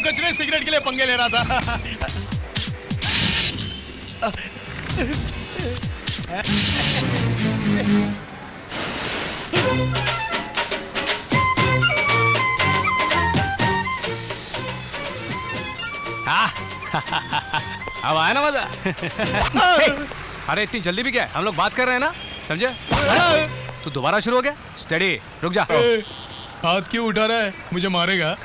कुछ नहीं, सिगरेट के लिए पंगे ले रहा था। अब आया ना मजा। अरे इतनी जल्दी भी क्या है, हम लोग बात कर रहे हैं ना, समझे? तू दोबारा शुरू हो गया? स्टडी, रुक जा। हाथ क्यों उठा रहा है? मुझे मारेगा?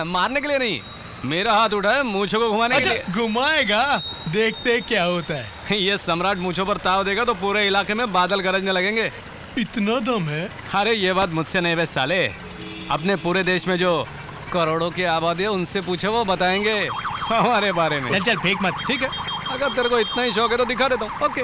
मारने के लिए नहीं, मेरा हाथ उठा है मूंछों को घुमाने के लिए। घुमाएगा, देखते क्या होता है। ये सम्राट मूंछों पर ताव देगा तो पूरे इलाके में बादल गरजने लगेंगे। इतना दम है? अरे ये बात मुझसे नहीं बे साले, अपने पूरे देश में जो करोड़ों की आबादी है उनसे पूछो, वो बताएंगे हमारे बारे में। चल चल फेंक मत। ठीक है, अगर तेरे को इतना ही शौक है तो दिखा देता हूँ। ओके।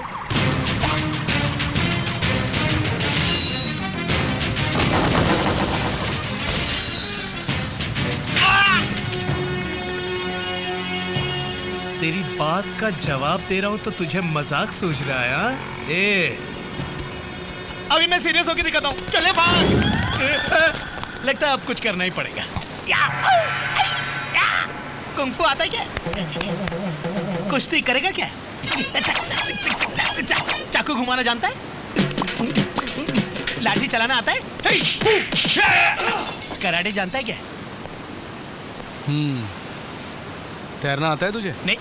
तेरी बात का जवाब दे रहा हूँ तो तुझे मजाक सूझ रहा है? हाँ? ए, अभी मैं सीरियस होके दिखाता हूँ। चले भाग। लगता है अब कुछ करना ही पड़ेगा। कुंग-फू आता है क्या? कुश्ती करेगा क्या? चाकू घुमाना जानता है? लाठी चलाना आता है? कराटे जानता है क्या? तैरना आता है तुझे? नहीं।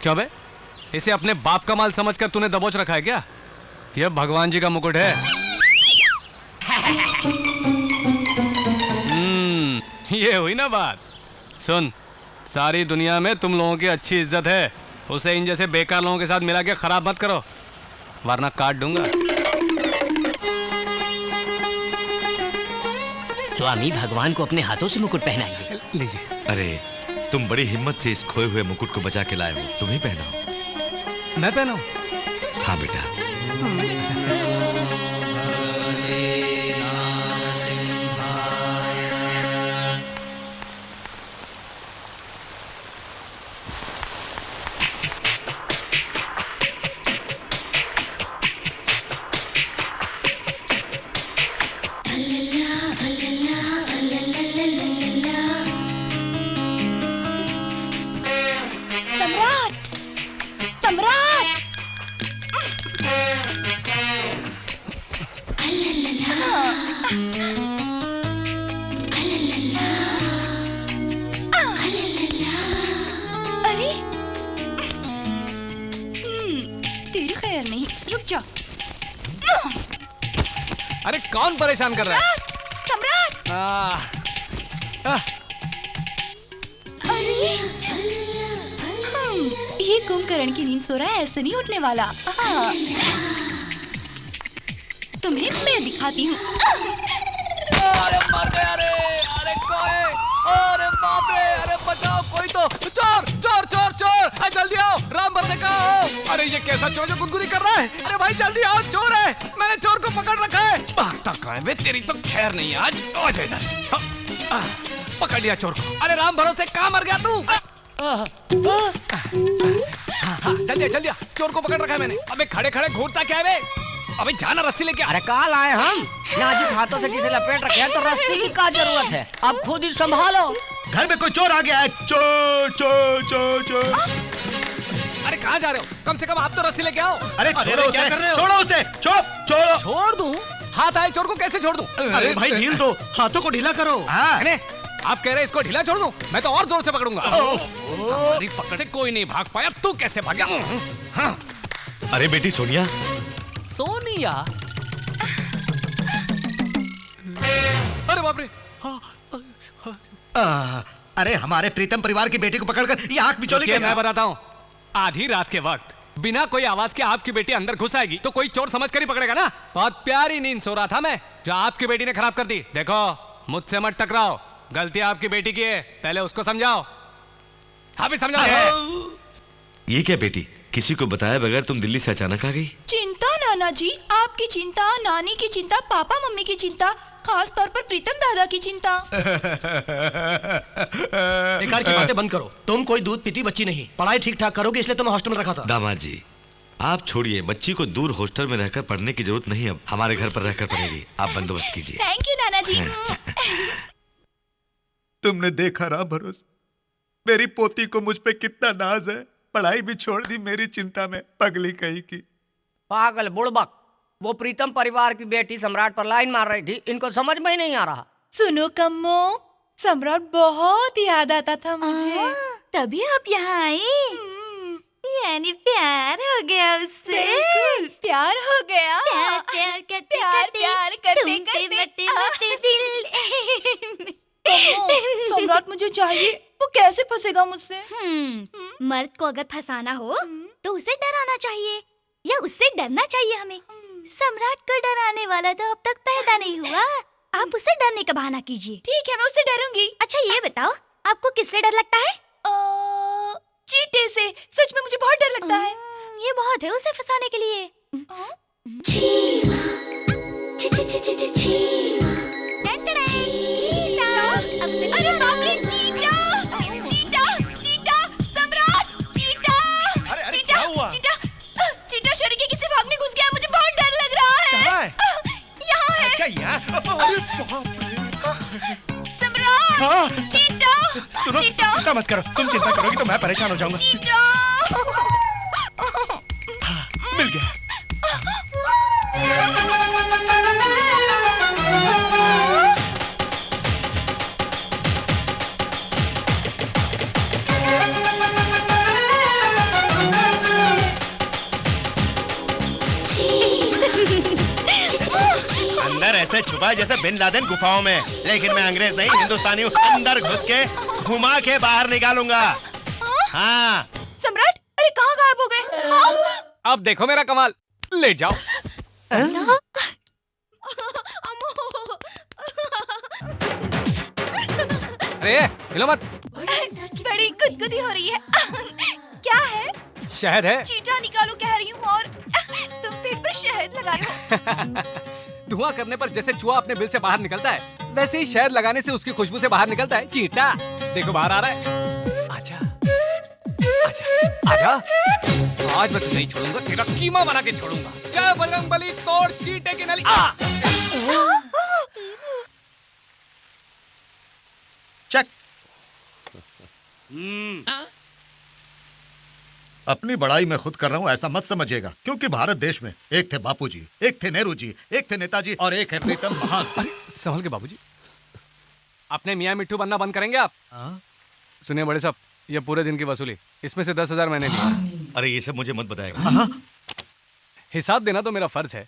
क्यों बे, इसे अपने बाप का माल समझकर तूने दबोच रखा है क्या? यह भगवान जी का मुकुट है। ये हुई ना बात। सुन, सारी दुनिया में तुम लोगों की अच्छी इज्जत है, उसे इन जैसे बेकार लोगों के साथ मिला के खराब मत करो, वरना काट दूंगा। स्वामी भगवान को अपने हाथों से मुकुट पहनाइए। लीजिए। अरे तुम बड़ी हिम्मत से इस खोए हुए मुकुट को बचा के लाए हो, तुम ही पहनाओ। मैं पहनाऊं? हाँ बेटा। सम्राट! सम्राट! रुक जा। अरे कौन परेशान कर रहा है? सम्राट। अरे ये कुंभकर्ण की नींद सो रहा है, ऐसे नहीं उठने वाला। तुम्हें मैं दिखाती हूँ। अरे मर गया रे! अरे कोई! अरे बाप रे! अरे बचाओ कोई तो! चोर! चोर! चोर! चोर! अरे जल्दी आओ! राम भरोसे कहाँ हो? अरे ये कैसा चोर जो गुदगुदी कर रहा है? अरे भाई जल्दी आओ! चोर है! मैंने चोर को पकड़ रखा है! भागता कहाँ है बे? तेरी तो खैर नहीं आज। आ जा इधर। पकड़ लिया चोर को। अरे राम भरोसे कहाँ मर गया तू? जल्दी जल्दी चोर को पकड़ रखा है मैंने। अबे खड़े खड़े घूरता क्या है बे? अबे जाना रस्सी लेके। अरे कहाँ लाए हम? नाजुक हाथों से जिसे लपेट रखे हैं तो रस्सी की क्या जरूरत है? अब खुद ही संभालो। घर में कोई चोर आ गया है। चोर चोर चोर चोर। अरे कहाँ जा रहे हो? कम से कम आप तो रस्सी लेके आओ। अरे छोड़ो उसे, क्या कर रहे हो? छोड़ो उसे, छोड़ो छोड़ो। छोड़ दूं? हाथ आए चोर को कैसे छोड़ दूं? अरे भाई ढील दो, हाथों को ढीला करो। हाँ। आप कह रहे इसको ढीला छोड़ दूं? मैं तो और जोर से पकड़ूंगा। हमारी पकड़ से कोई नहीं भाग पाया, तू कैसे भाग गया? हाँ। अरे बेटी सोनिया। सोनिया? अरे बाप रे! अरे हमारे प्रीतम परिवार की बेटी को पकड़कर ये आंख बिचौली रुकिए, कैसे? मैं बताता हूँ। आधी रात के वक्त बिना कोई आवाज के आपकी बेटी अंदर घुस आएगी तो कोई चोर समझ कर ही पकड़ेगा ना। बहुत प्यारी नींद सो रहा था मैं, जो आपकी बेटी ने खराब कर दी। देखो मुझसे मत टकराओ, गलती आपकी बेटी की है, पहले उसको समझाओ। हाँ भी समझाओ। ये क्या बेटी, किसी को बताए बगैर तुम दिल्ली से अचानक आ गई? चिंता नाना जी, आपकी चिंता, नानी की चिंता, पापा मम्मी की चिंता, खास तौर पर प्रीतम दादा की चिंता। बेकार की बातें बंद करो। तुम कोई दूध पीती बच्ची नहीं, पढ़ाई ठीक ठाक करोगे इसलिए तुम्हें हॉस्टल में रखा था। दामाद जी आप छोड़िए, बच्ची को दूर हॉस्टल में रहकर पढ़ने की जरूरत नहीं, अब हमारे घर पर रहकर पढ़ेगी। आप बंदोबस्त कीजिए। थैंक यू नाना जी। तुमने देखा राम भरोसे, मेरी पोती को मुझ पे कितना नाज है। पढ़ाई भी छोड़ दी मेरी चिंता में, पगली कहीं की। पागल बुड़बक, वो प्रीतम परिवार की बेटी सम्राट पर लाइन मार रही थी, इनको समझ में ही नहीं आ रहा। सुनो कम्मो, सम्राट बहुत याद आता था मुझे। तभी आप यहाँ आई? यानी प्यार हो गया उससे? बिल्कुल, प्यार हो गया। प्यार प्यार करते प्यार करते प्यार करते तुम पे करते मरते मरते दिल। कम्मो, सम्राट मुझे चाहिए, वो कैसे फंसेगा मुझसे? मर्द को अगर फंसाना हो तो उसे डराना चाहिए या उससे डरना चाहिए हमें। सम्राट को डराने वाला तो अब तक पैदा नहीं हुआ। आप उससे डरने का बहाना कीजिए। ठीक है, मैं उससे डरूंगी। अच्छा ये बताओ, आपको किससे डर लगता है? चींटे से। सच में मुझे बहुत डर लगता है। ये बहुत है उसे फंसाने के लिए। अरे बाप रे, चींटा! चींटा! चींटा! सम्राट! चींटा! अरे क्या हुआ? चींटा शरीर के किसी भाग में घुस गया, मुझे बहुत डर लग रहा है। कहाँ है? यहाँ है। अच्छा यहाँ? अरे बाप रे! सम्राट! हाँ। चींटा! सुनो, चींटा! चिंता मत करो, तुम चिंता करोगी तो मैं परेशान हो जाऊंगा। चींटा! मिल गया। अंदर ऐसे छुपा जैसे बिन लादेन गुफाओं में, लेकिन मैं अंग्रेज नहीं हिंदुस्तानी हूँ। अंदर घुस के घुमा के बाहर निकालूंगा। हाँ। सम्राट, अरे कहाँ गायब हो गए? अब देखो मेरा कमाल, ले जाओ। अरे हिलो मत। बड़ी गुदगुदी हो रही है। क्या है? शहद है। चींटा निकालो कह रही हूँ और तुम पेट पर शहद लगा रहे हो। धुआं करने पर जैसे चूहा अपने बिल से बाहर निकलता है, वैसे ही शहद लगाने से उसकी खुशबू से बाहर निकलता है चींटा। देखो बाहर आ रहा है। आजा, आजा, आजा। आज मैं तुझे नहीं छोड़ूंगा, तेरा कीमा बना के छोड़ूंगा। जय बजरंगबली, तोड़ चींटे की नली। चक। अपनी बड़ाई मैं खुद कर रहा हूँ ऐसा मत समझिएगा, क्योंकि भारत देश में एक थे बापूजी, एक थे नेहरू जी, एक थे नेताजी और एक है प्रीतम महान। अरे संभल के बाबूजी, अपने मियाँ मिट्टू बनना बंद करेंगे आप? सुनिए बड़े साहब, ये पूरे दिन की वसूली, इसमें से 10,000 मैंने दिए। अरे ये सब मुझे मत बताएगा। हिसाब देना तो मेरा फर्ज है।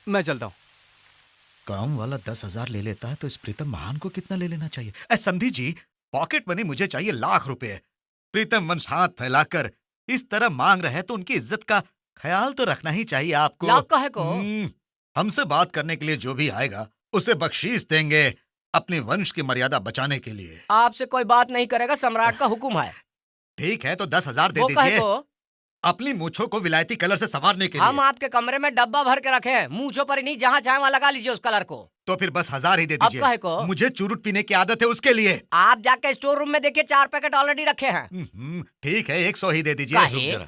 मैं चलता हूँ। काम वाला 10,000 ले लेता है तो इस प्रीतम महान को कितना ले लेना चाहिए? समधी जी, पॉकेट मनी मुझे चाहिए लाख रुपए। प्रीतम वंश हाथ फैलाकर इस तरह मांग रहे हैं तो उनकी इज्जत का ख्याल तो रखना ही चाहिए आपको। लाख का है को? हमसे बात करने के लिए जो भी आएगा उसे बख्शीश देंगे, अपने वंश की मर्यादा बचाने के लिए। आपसे कोई बात नहीं करेगा, सम्राट का हुक्म है। ठीक है तो 10,000 दे वो कहे दीजिए, को? अपनी मूछों को विलायती कलर से संवारने के हम लिए। आपके कमरे में डब्बा भर के रखे हैं, मूंछों पर ही नहीं, जहाँ चाहे वहाँ लगा लीजिए उस कलर को। तो फिर बस 1,000 ही दे अब दीजिए। काहे को? मुझे चुरुट पीने की आदत है उसके लिए। आप जाके स्टोर रूम में देखिए, 4 पैकेट ऑलरेडी रखे हैं। ठीक है 100 ही दे दीजिए। काहे? रुक जरा।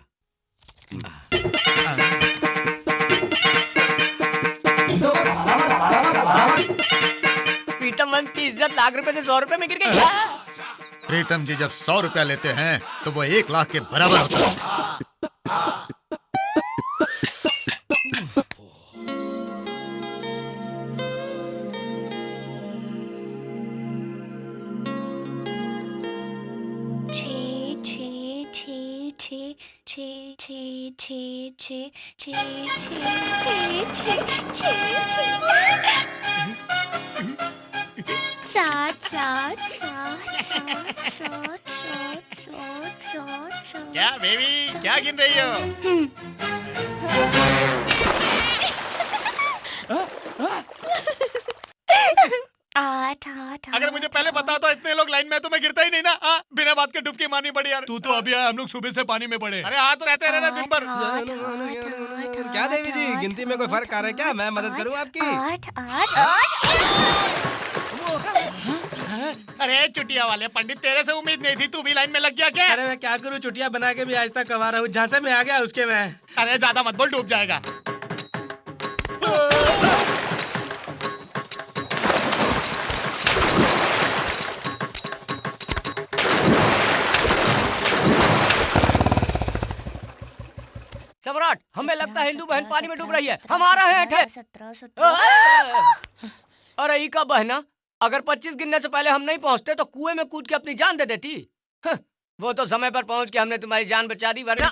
प्रीतम वंश की इज्जत लाख रुपए से 100 रुपए में गिर गई क्या? प्रीतम जी जब 100 रुपया लेते हैं तो वो 1 लाख के बराबर होता है। क्या बेबी, क्या गिन रही हो? अगर मुझे पहले पता तो इतने लोग लाइन में तो मैं गिरता ही नहीं ना। बिना बात के डुबकी मारनी पड़ी यार। तू तो अभी आया, हम लोग सुबह से पानी में पड़े। अरे हाँ तो रहते रहना दिन भर। क्या देवी जी, गिनती में कोई फर्क आ रहा है क्या? मैं मदद करूँ आपकी? अरे चुटिया वाले पंडित, तेरे से उम्मीद नहीं थी, तू भी लाइन में लग गया क्या? अरे मैं क्या करूँ, चुटिया बना के भी आज तक कमा रहा हूँ। झांसे में आ गया उसके मैं। अरे ज्यादा मत बोल, डूब जाएगा। सम्राट, हमें लगता है हिंदू बहन पानी में डूब रही है, हम आ रहे हैं। अरे ई का बहना, अगर 25 गिनने से पहले हम नहीं पहुंचते तो कुएं में कूद के अपनी जान दे देती। वो तो समय पर पहुंच के हमने तुम्हारी जान बचा दी, वरना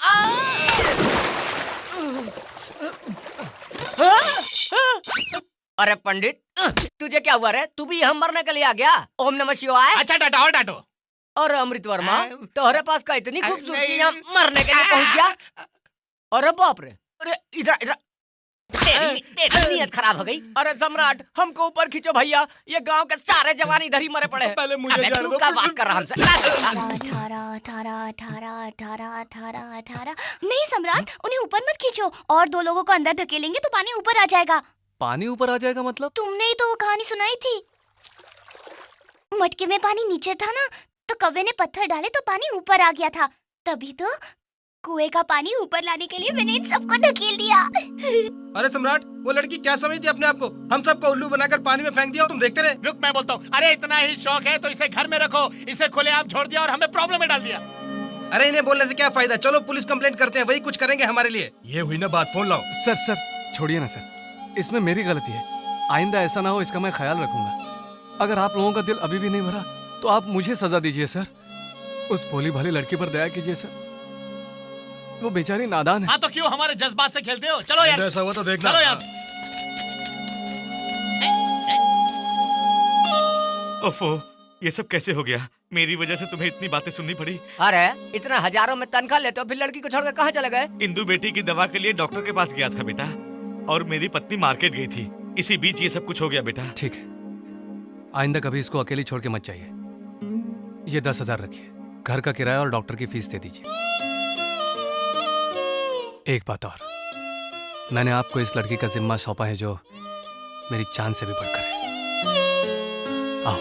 अरे पंडित, तुझे क्या हुआ रे? तू भी हम मरने के लिए आ गया? ओम नमः शिवाय। अच्छा डांटो और डांटो। और अमृत वर्मा, तुम्हारे पास का इतनी खूबसूरती यहाँ मरने के लिए पहुंच गया? अरे बाप रे, अरे इधर इधर, तेरी नीयत खराब हो गई। अरे सम्राट, हमको ऊपर खींचो भैया, ये गांव के सारे जवान इधर ही मरे पड़े हैं। पहले मुझे अबे जाने तू दो। क्या बात कर रहा हमसे? 18 नहीं सम्राट, उन्हें ऊपर मत खींचो, और 2 लोगों को अंदर धकेलेंगे तो पानी ऊपर आ जाएगा। पानी ऊपर आ जाएगा मतलब? तुमने ही तो वो कहानी सुनाई थी, मटके में पानी नीचे था ना, तो कौवे ने पत्थर डाले तो पानी ऊपर आ गया था। तभी तो कुएं का पानी ऊपर लाने के लिए मैंने इन सबको धकेल दिया। अरे सम्राट, वो लड़की क्या समझती अपने आप को? हम सबको उल्लू बनाकर पानी में फेंक दिया और तुम देखते रहे। रुक, मैं बोलता हूँ। अरे इतना ही शौक है तो इसे घर में रखो, इसे खुलेआम छोड़ दिया और हमें प्रॉब्लम में डाल दिया। अरे इन्हें बोलने से क्या फायदा, चलो पुलिस कंप्लेंट करते हैं, वही कुछ करेंगे हमारे लिए। ये हुई ना बात, फोन लाओ। सर छोड़िए ना सर, इसमें मेरी गलती है, आइंदा ऐसा ना हो इसका मैं ख्याल रखूंगा। अगर आप लोगों का दिल अभी भी नहीं भरा तो आप मुझे सजा दीजिए सर। उस भोली भाली लड़की पर दया कीजिए सर, वो बेचारी नादान है। हाँ तो क्यों हमारे जज्बात से खेलते हो? चलो यार, ऐसा हुआ तो देखना। चलो यार। ओफो, ये सब कैसे हो गया? मेरी वजह से तुम्हें इतनी बातें सुननी पड़ी। अरे इतना हजारों में तनख्वाह लेते हो, फिर लड़की को छोड़कर कहाँ चले गए? इंदु बेटी की दवा के लिए डॉक्टर के पास गया था बेटा, और मेरी पत्नी मार्केट गई थी, इसी बीच ये सब कुछ हो गया बेटा। ठीक है, आइंदा कभी इसको अकेली छोड़ के मत जाइए। ये 10,000 रखिए, घर का किराया और डॉक्टर की फीस दे दीजिए। एक बात और, मैंने आपको इस लड़की का जिम्मा सौंपा है जो मेरी जान से भी बढ़कर है। आओ।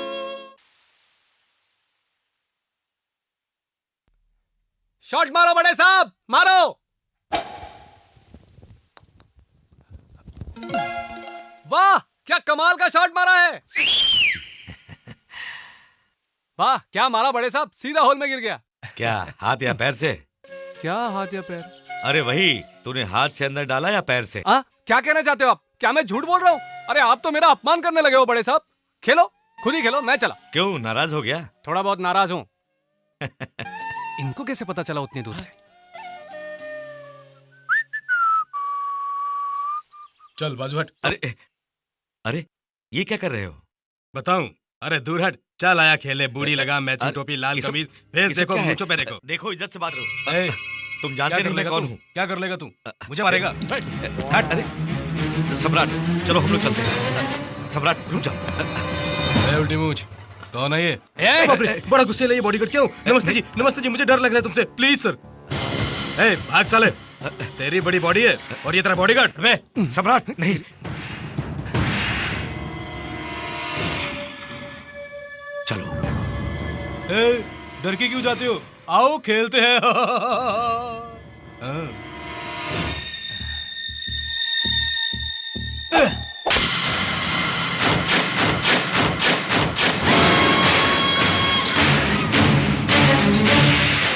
शॉट मारो बड़े साहब, मारो। वाह, क्या कमाल का शॉट मारा है। वाह, क्या मारा बड़े साहब, सीधा होल में गिर गया। क्या हाथ या पैर से? क्या हाथ या पैर? अरे वही, तूने हाथ से अंदर डाला या पैर से? क्या कहना चाहते हो आप? क्या मैं झूठ बोल रहा हूँ? अरे आप तो मेरा अपमान करने लगे हो बड़े साहब। खेलो, खुद ही खेलो, मैं चला। क्यों, नाराज हो गया? थोड़ा बहुत नाराज हूँ। इनको कैसे पता चला उतनी दूर से? चल बाजू हट। अरे अरे ये क्या कर रहे हो? बताऊं? अरे दूर हट। चल आया खेले, बूढ़ी लगा, मैचिंग टोपी, लाल ये सब- कमीज, भेस ये सब देखो, क्या है? मूंछों पे देखो। देखो इज्जत से बात करो। ए, तुम क्या जानते कर नहीं मैं लेगा कौन तू? हूँ? क्या कर लेगा तू? मुझे मारेगा? हट। अरे सम्राट, चलो हम लोग चलते हैं। सम्राट रुक जाओ। ए, उल्टी मूंछ, कौन है ये? बाप रे, बड़ा गुस्से ये बॉडीगार्ड क्यों? नमस्ते जी, मुझे डर लग रहा है तुमसे, प्लीज सर। ए, भाग साले, तेरी बड़ी बॉडी है और ये तेरा बॉडीगार्ड। वे सम्राट नहीं। चलो। ए, डर के क्यों जाते हो? आओ खेलते हैं। हाँ।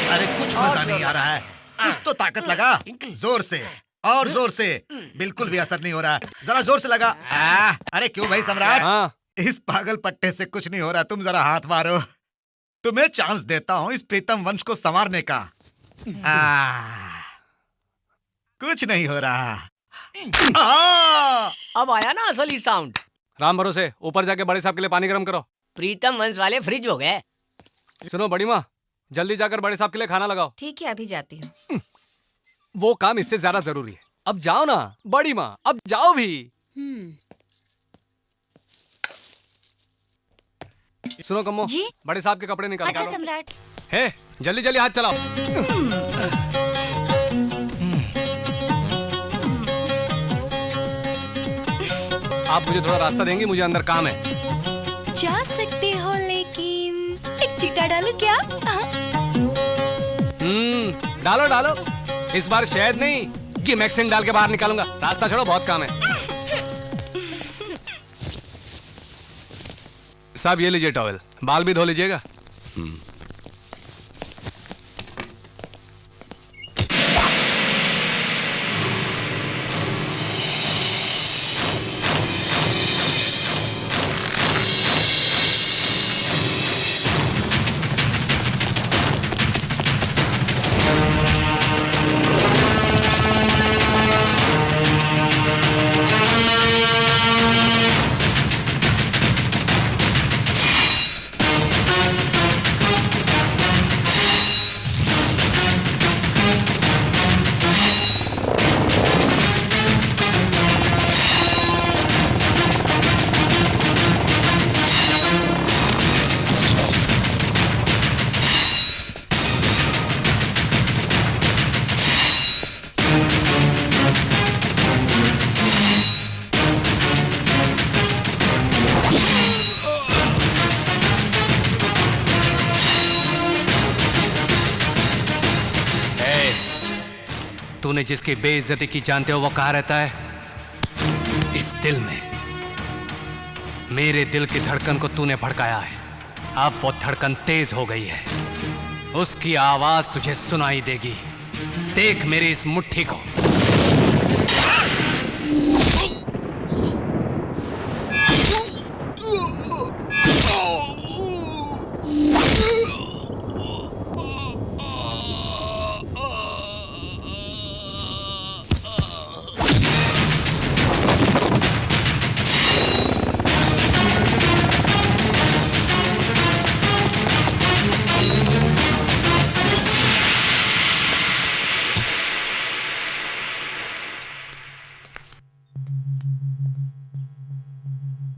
अरे कुछ मजा नहीं आ रहा है। कुछ तो ताकत लगा, जोर से और जोर से। बिल्कुल भी असर नहीं हो रहा, जरा जोर से लगा। अरे क्यों भाई सम्राट? हाँ। इस पागल पट्टे से कुछ नहीं हो रहा, तुम जरा हाथ मारो। तुम्हें चांस देता हूँ इस प्रीतम वंश को संवारने का। कुछ नहीं हो रहा। अब आया ना असली साउंड। राम भरोसे, ऊपर जाके बड़े साहब के लिए पानी गर्म करो। प्रीतम वंश वाले फ्रिज हो गए। सुनो बड़ी माँ, जल्दी जाकर बड़े साहब के लिए खाना लगाओ। ठीक है, अभी जाती हूँ। वो काम इससे ज्यादा जरूरी है। अब जाओ ना बड़ी माँ, अब जाओ भी। सुनो कम्मो जी? बड़े साहब के कपड़े निकालो। अच्छा सम्राट। हे, जल्दी जल्दी हाथ चलाओ। आप मुझे थोड़ा रास्ता देंगे, मुझे अंदर काम है। जा सकते हो लेकिन एक चीटा डालू क्या? डालो डालो। इस बार शायद नहीं कि मैक्सिन डाल के बाहर निकालूंगा। रास्ता छोड़ो, बहुत काम है। साहब ये लीजिए टॉवेल, बाल भी धो लीजिएगा। तूने जिसकी बेइज्जती की जानते हो वो कहाँ रहता है? इस दिल में। मेरे दिल की धड़कन को तूने भड़काया है। अब वो धड़कन तेज हो गई है। उसकी आवाज तुझे सुनाई देगी। देख मेरी इस मुट्ठी को।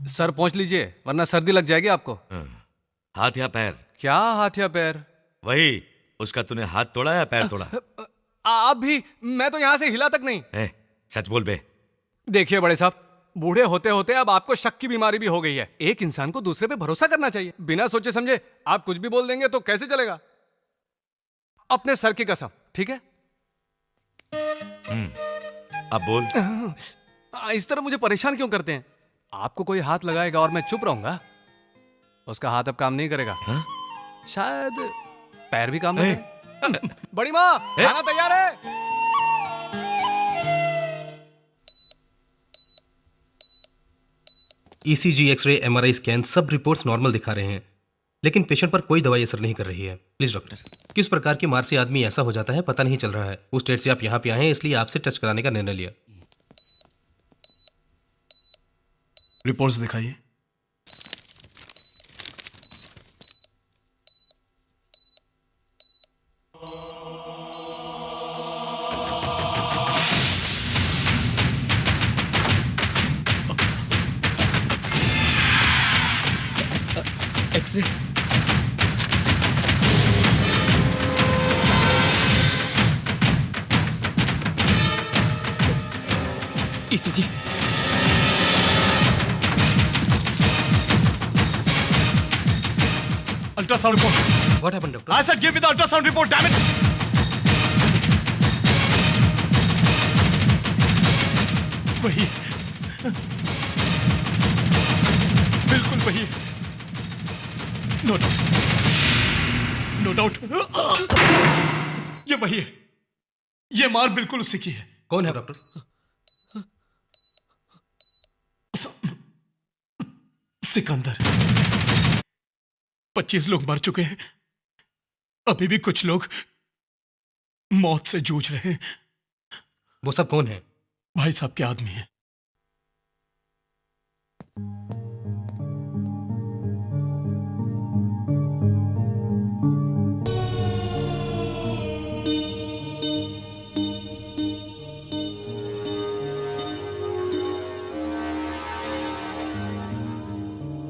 सर पहुंच लीजिए वरना सर्दी लग जाएगी आपको। हाथ या पैर? क्या हाथ या पैर? वही, उसका तूने हाथ तोड़ा या पैर तोड़ा? आप भी? मैं तो यहां से हिला तक नहीं। सच बोल बे। देखिए बड़े साहब, बूढ़े होते होते अब आपको शक की बीमारी भी हो गई है। एक इंसान को दूसरे पे भरोसा करना चाहिए। बिना सोचे समझे आप कुछ भी बोल देंगे तो कैसे चलेगा? अपने सर की कसम, ठीक है? अब बोल। इस तरह मुझे परेशान क्यों करते हैं? आपको कोई हाथ लगाएगा और मैं चुप रहूंगा, उसका हाथ अब काम नहीं करेगा। शायद पैर भी काम नहीं करेगा। बड़ी माँ, खाना तैयार है। ईसीजी, एक्सरे, एमआरआई स्कैन सब रिपोर्ट्स नॉर्मल दिखा रहे हैं, लेकिन पेशेंट पर कोई दवाई असर नहीं कर रही है। प्लीज डॉक्टर, किस प्रकार की मार से आदमी ऐसा हो जाता है पता नहीं चल रहा है। उस स्टेट से आप यहाँ पे आए हैं, इसलिए आपसे टेस्ट कराने का निर्णय लिया। रिपोर्ट्स दिखाइए। X-ray. ECG. Ultrasound report. What happened doctor? I said give me the ultrasound report, damn it! वही, बिल्कुल वही। नो डाउट, नो डाउट, ये वही है। ये मार बिल्कुल उसी की है। कौन है डॉक्टर? सिकंदर। 25 लोग मर चुके हैं, अभी भी कुछ लोग मौत से जूझ रहे हैं। वो सब कौन है? भाई साहब के आदमी हैं।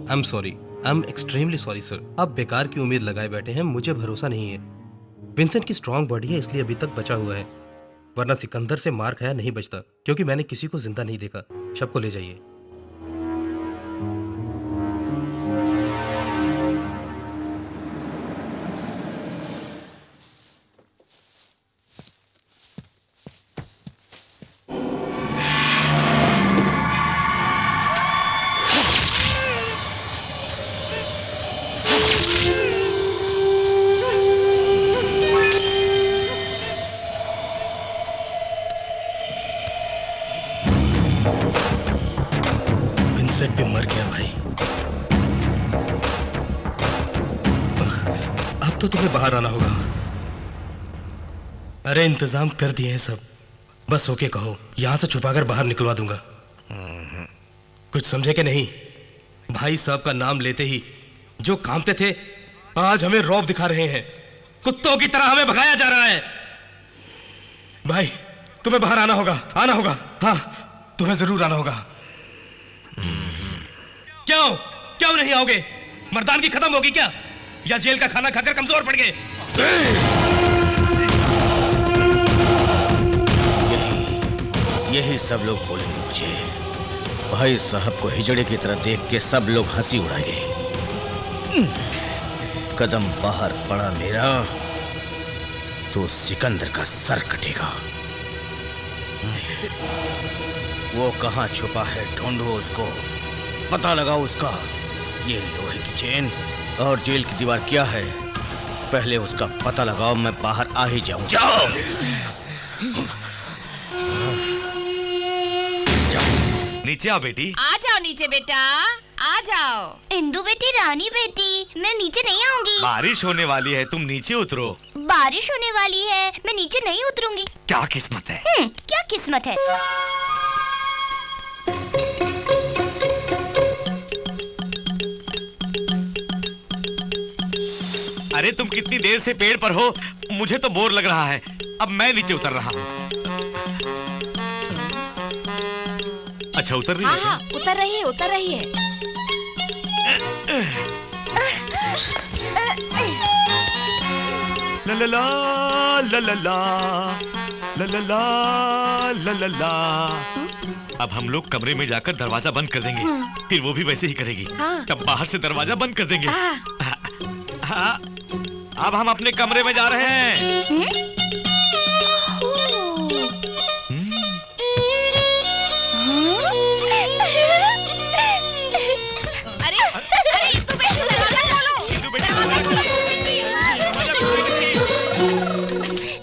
I am sorry, I am extremely sorry sir. आप बेकार की उम्मीद लगाए बैठे हैं, मुझे भरोसा नहीं है। विंसेंट की स्ट्रांग बॉडी है इसलिए अभी तक बचा हुआ है, वरना सिकंदर से मार खाया नहीं बचता, क्योंकि मैंने किसी को जिंदा नहीं देखा। शव को ले जाइए। विंसेंट भी मर गया भाई। अब तो तुम्हें बाहर आना होगा। अरे इंतजाम कर दिए हैं सब, बस ओके कहो, यहां से छुपाकर बाहर निकलवा दूंगा। कुछ समझे कि नहीं? भाई साहब का नाम लेते ही जो कामते थे आज हमें रौब दिखा रहे हैं। कुत्तों की तरह हमें भगाया जा रहा है। भाई तुम्हें बाहर आना होगा, आना होगा। हाँ तुम्हें जरूर आना होगा। क्यों क्यों नहीं आओगे? मर्दानगी खत्म होगी क्या, या जेल का खाना खाकर कमजोर पड़ गए? यही सब लोग बोलेंगे मुझे। भाई साहब को हिजड़े की तरह देख के सब लोग हंसी उड़ाएंगे। कदम बाहर पड़ा मेरा तो सिकंदर का सर कटेगा। वो कहां छुपा है, ढूंढो उसको, पता लगाओ उसका। ये लोहे की चेन और जेल की दीवार क्या है, पहले उसका पता लगाओ, मैं बाहर आ ही जाऊं। जाओ नीचे आओ बेटी। आ जाओ नीचे बेटा, आ जाओ। इंदु बेटी, रानी बेटी, मैं नीचे नहीं आऊंगी। बारिश होने वाली है, तुम नीचे उतरो। बारिश होने वाली है, मैं नीचे नहीं उतरूंगी। क्या किस्मत है? क्या किस्मत है? अरे तुम कितनी देर से पेड़ पर हो, मुझे तो बोर लग रहा है। अब मैं नीचे उतर रहा हूँ। अच्छा उतर रही है? हाँ, उतर रही है, उतर रही है। ला ला ला ला ला ला ला ला ला ला ला। अब हम लोग कमरे में जाकर दरवाजा बंद कर देंगे, फिर वो भी वैसे ही करेगी। तब बाहर से दरवाजा बंद कर देंगे। हाँ, अब हम अपने कमरे में जा रहे हैं।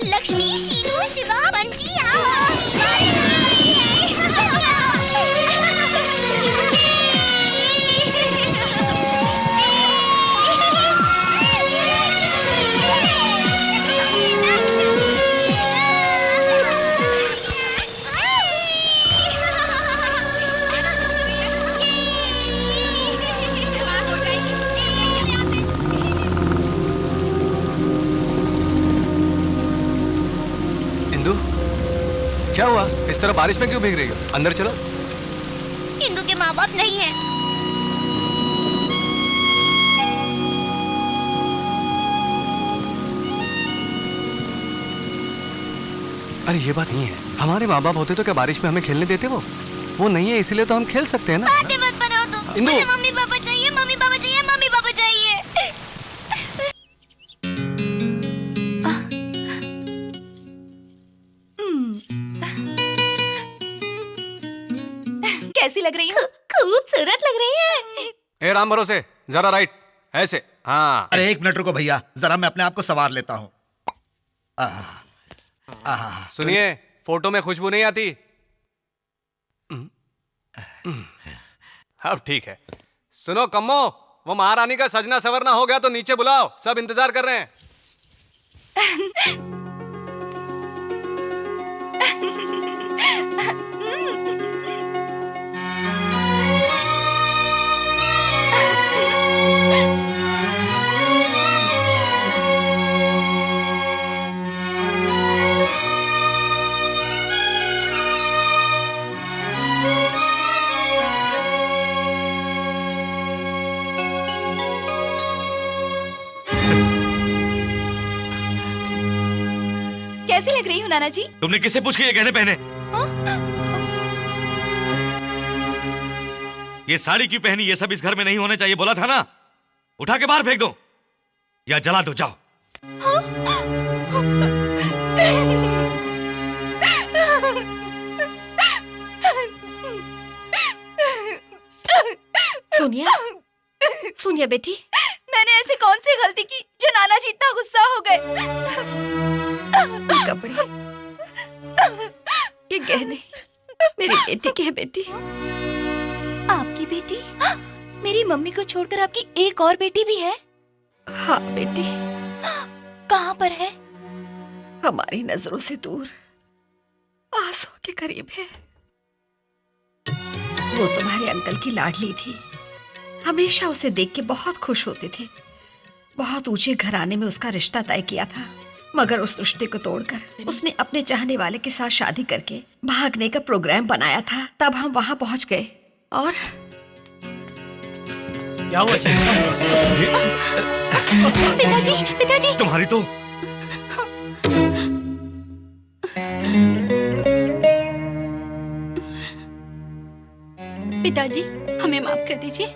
लक्ष्मी, शीनू, शिवा, बंटी आओ। क्या हुआ? इस तरह बारिश में क्यों भीग रही हो? अंदर चलो। इंदु के माँ बाप नहीं है। अरे ये बात नहीं है, हमारे माँ बाप होते तो क्या बारिश में हमें खेलने देते? वो नहीं है, इसलिए तो हम खेल सकते हैं ना। बातें मत बनाओ तुम। इंदु, मुझे मम्मी पापा चाहिए, मम्मी पापा चाहिए, मम्मी पापा चाहिए। कैसी लग रही हूँ? खूबसूरत लग रही है। ए राम भरोसे, जरा राइट, ऐसे। हाँ। अरे 1 मिनट रुको भैया, जरा मैं अपने आप को संवार लेता हूँ। सुनिए, फोटो में खुशबू नहीं आती। अब ठीक है। सुनो कम्मो, वो महारानी का सजना सवरना हो गया तो नीचे बुलाओ, सब इंतजार कर रहे हैं। कैसी लग रही हूँ नाना जी? तुमने किससे पूछ के ये गहने पहने? ये साड़ी क्यों पहनी? ये सब इस घर में नहीं होने चाहिए, बोला था ना। उठा के बाहर फेंक दो या जला दो, जाओ। सोनिया, सोनिया बेटी, मैंने ऐसी कौन सी गलती की जो नाना जी इतना गुस्सा हो गए? कपड़े, ये गहने मेरी बेटी के हैं बेटी। आपकी बेटी? मेरी मम्मी को छोड़कर आपकी एक और बेटी भी है? हाँ बेटी। कहाँ पर है? हमारी नजरों से दूर, आंसू के करीब है। वो तुम्हारे अंकल की लाडली थी, हमेशा उसे देख के बहुत खुश होते थे। बहुत ऊंचे घराने में उसका रिश्ता तय किया था, मगर उस रिश्ते को तोड़कर उसने अपने चाहने वाले के साथ शादी करके भागने का प्रोग्राम बनाया था। तब हम वहां पहुंच गए और क्या हुआ? पिताजी, पिताजी। तुम्हारी तो पिताजी, हमें माफ कर दीजिए।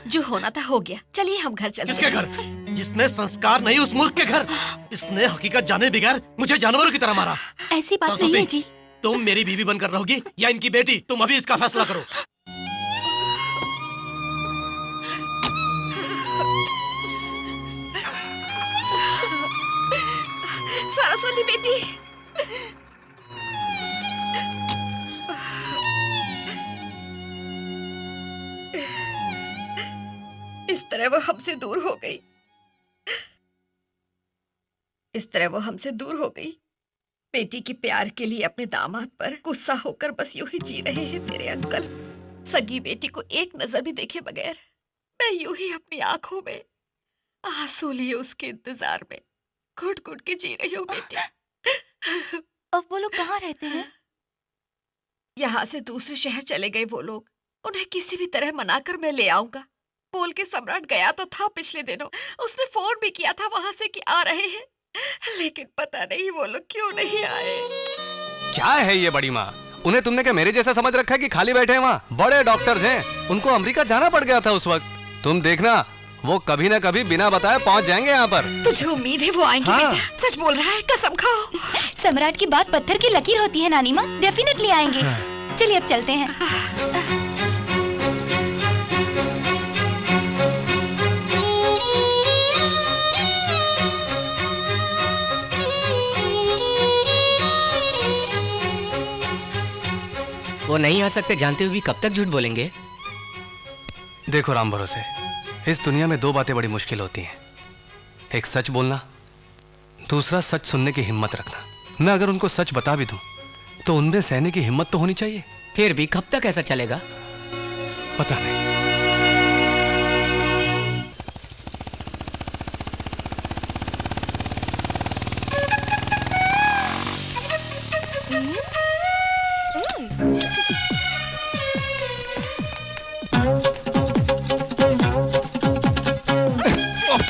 जो होना था हो गया, चलिए हम घर चलते किसके हैं। घर? जिसमें संस्कार नहीं, उस मूर्ख के घर। इसने हकीकत जाने बगैर मुझे जानवरों की तरह मारा। ऐसी बात नहीं है जी। तुम मेरी बीवी बनकर रहोगी या इनकी बेटी? तुम अभी इसका फैसला करो। सरस्वती बेटी, इस तरह वो हमसे दूर हो गई, इस तरह वो हमसे दूर हो गई। बेटी के प्यार के लिए अपने दामाद पर गुस्सा होकर बस यूं ही जी रहे हैं मेरे अंकल। सगी बेटी को एक नजर भी देखे बगैर मैं यूं ही अपनी आंखों में आंसू लिए उसके इंतजार में घुट घुट के जी रही हूँ बेटी। अब वो लोग कहाँ रहते हैं? यहाँ से दूसरे शहर चले गए वो लोग। उन्हें किसी भी तरह मनाकर मैं ले आऊंगा बोल के सम्राट गया तो था पिछले दिनों। उसने फोन भी किया था वहां से कि आ रहे हैं, लेकिन पता नहीं वो लोग क्यों नहीं आए। क्या है ये बड़ी माँ? उन्हें तुमने क्या मेरे जैसा समझ रखा है कि खाली बैठे हैं वहाँ? बड़े डॉक्टर्स हैं, उनको अमेरिका जाना पड़ गया था उस वक्त। तुम देखना वो कभी ना कभी बिना बताए पहुँच जाएंगे यहाँ पर। तुझे उम्मीद है वो आएंगे? हाँ। बेटा सच बोल रहा है, कसम खाओ। सम्राट की बात पत्थर की लकीर होती है नानी माँ, डेफिनेटली आएंगे। चलिए अब चलते हैं। वो नहीं आ सकते जानते हुए भी कब तक झूठ बोलेंगे? देखो राम भरोसे, इस दुनिया में दो बातें बड़ी मुश्किल होती हैं। एक सच बोलना, दूसरा सच सुनने की हिम्मत रखना। मैं अगर उनको सच बता भी दूं तो उनमें सहने की हिम्मत तो होनी चाहिए। फिर भी कब तक ऐसा चलेगा? पता नहीं।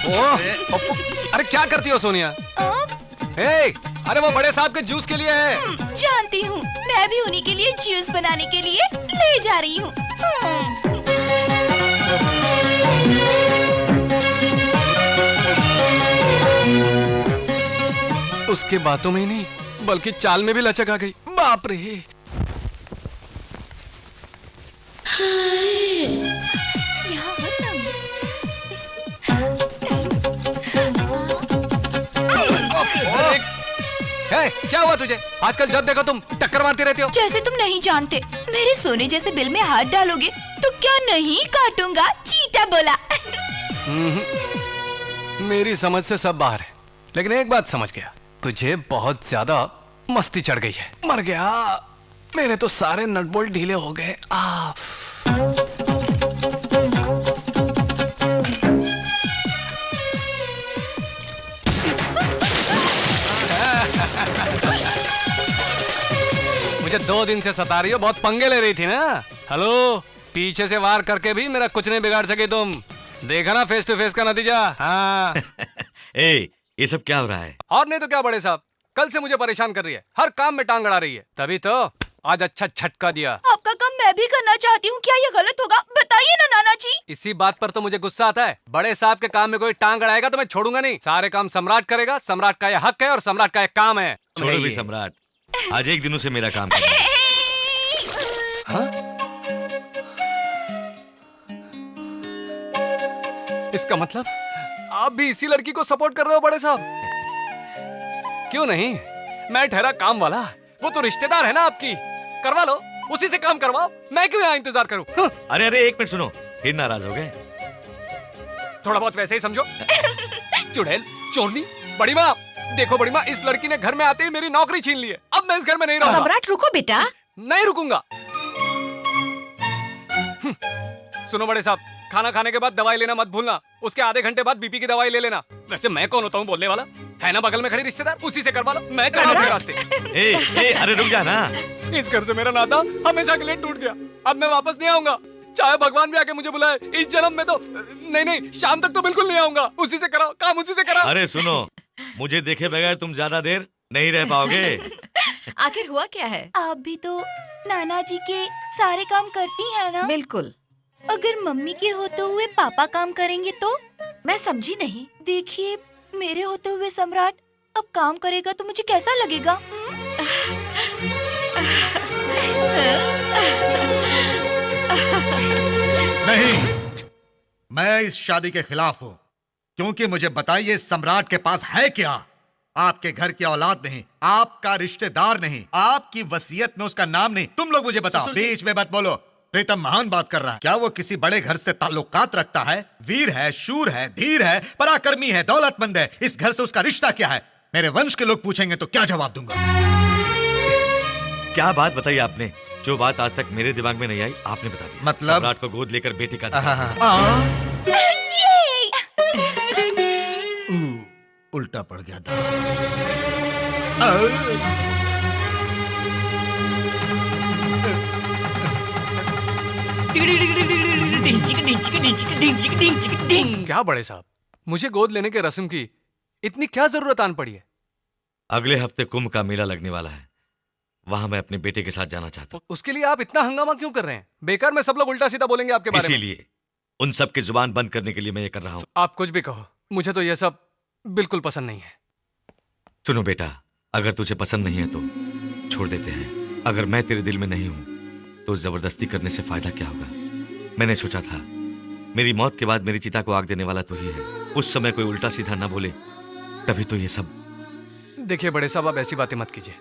अरे क्या करती हो सोनिया? अरे वो बड़े साहब के जूस के लिए है। जानती हूँ, मैं भी उन्हीं के लिए जूस बनाने के लिए ले जा रही हूँ। उसके बातों में ही नहीं बल्कि चाल में भी लचक आ गई। बाप रे। क्या हुआ तुझे? आजकल जब देखो तुम टक्कर मारती रहती हो। जैसे तुम नहीं जानते, मेरे सोने जैसे बिल में हाथ डालोगे तो क्या नहीं काटूंगा, चीटा बोला। मेरी समझ से सब बाहर है, लेकिन एक बात समझ गया, तुझे बहुत ज्यादा मस्ती चढ़ गई है। मर गया, मेरे तो सारे नट बोल्ट ढीले हो गए। मुझे 2 दिन से सता रही हो, बहुत पंगे ले रही थी ना। हेलो, पीछे से वार करके भी मेरा कुछ नहीं बिगाड़ सके तुम। देखा ना फेस टू फेस का नतीजा। हाँ। ये सब क्या हो रहा है? और नहीं तो क्या बड़े साहब, कल से मुझे परेशान कर रही है, हर काम में टांग अड़ा रही है, तभी तो आज अच्छा झटका दिया। आपका काम मैं भी करना चाहती हूँ, क्या ये गलत होगा? बताइए ना नाना जी। इसी बात पर तो मुझे गुस्सा आता है। बड़े साहब के काम में कोई टांग अड़ाएगा तो मैं छोड़ूंगा नहीं। सारे काम सम्राट करेगा, सम्राट का ये हक है और सम्राट का ये काम है। छोड़ो भी सम्राट, आज एक दिनों से मेरा काम कर। हाँ? इसका मतलब आप भी इसी लड़की को सपोर्ट कर रहे हो बड़े साहब? क्यों नहीं, मैं ठहरा काम वाला, वो तो रिश्तेदार है ना आपकी। करवा लो, उसी से काम करवाओ, मैं क्यों यहाँ इंतजार करूं? अरे एक मिनट सुनो, फिर नाराज हो गए? थोड़ा बहुत वैसे ही समझो। चुड़ैल, चोरनी, बड़ी माँ, देखो बड़ी माँ, इस लड़की ने घर में आते ही मेरी नौकरी छीन ली है। अब मैं इस घर में नहीं रहूंगा। सम्राट रुको बेटा। नहीं रुकूंगा। सुनो बड़े साहब, खाना खाने के बाद दवाई लेना मत भूलना, उसके आधे घंटे बाद बीपी की दवाई ले लेना। वैसे मैं कौन होता हूँ बोलने वाला? है ना बगल में खड़ी रिश्तेदार, उसी से करवा लो, मैं चला अपने रास्ते। अरे रुक जा ना। इस घर से मेरा नाता हमेशा के लिए टूट गया, अब मैं वापस नहीं आऊंगा। चाहे भगवान भी आके मुझे बुलाए, इस जन्म में तो नहीं, शाम तक तो बिल्कुल नहीं आऊंगा। उसी से कराओ काम, उसी से कराओ। अरे सुनो, मुझे देखे बगैर तुम ज्यादा देर नहीं रह पाओगे। आखिर हुआ क्या है? आप भी तो नाना जी के सारे काम करती हैं ना? बिल्कुल। अगर मम्मी के होते हुए पापा काम करेंगे तो? मैं समझी नहीं। देखिए, मेरे होते हुए सम्राट अब काम करेगा तो मुझे कैसा लगेगा? नहीं, मैं इस शादी के खिलाफ हूँ, क्योंकि मुझे बताइए सम्राट के पास है क्या? आपके घर की औलाद नहीं, आपका रिश्तेदार नहीं, आपकी वसीयत में उसका नाम नहीं। तुम लोग मुझे बताओ, बीच में मत बोलो। प्रीतम महान बात कर रहा है। क्या वो किसी बड़े घर से ताल्लुकात रखता है? वीर है, शूर है, धीर है, पराक्रमी है, दौलतमंद है। इस घर से उसका रिश्ता क्या है? मेरे वंश के लोग पूछेंगे तो क्या जवाब दूंगा? क्या बात बताई आपने? जो बात आज तक मेरे दिमाग में नहीं आई, आपने बता दिया। मतलब? सम्राट को गोद लेकर बेटी का उल्टा पड़ गया था। क्या बड़े साहब, मुझे गोद लेने के रस्म की इतनी क्या जरूरत आन पड़ी है? अगले हफ्ते कुंभ का मेला लगने वाला है, वहां मैं अपने बेटे के साथ जाना चाहता हूँ। उसके लिए आप इतना हंगामा क्यों कर रहे हैं? बेकार में सब लोग उल्टा सीधा बोलेंगे आपके बारे में। इसीलिए उन सब की जुबान बंद करने के लिए मैं ये कर रहा हूँ। आप कुछ भी कहो, मुझे तो ये सब बिल्कुल पसंद नहीं है। सुनो बेटा, अगर तुझे पसंद नहीं है तो छोड़ देते हैं। अगर मैं तेरे दिल में नहीं हूं तो जबरदस्ती करने से फायदा क्या होगा? मैंने सोचा था मेरी मौत के बाद मेरी चिता को आग देने वाला तू ही है। उस समय कोई उल्टा सीधा ना बोले, तभी तो ये सब। देखिए बड़े साहब, आप ऐसी बातें मत कीजिए,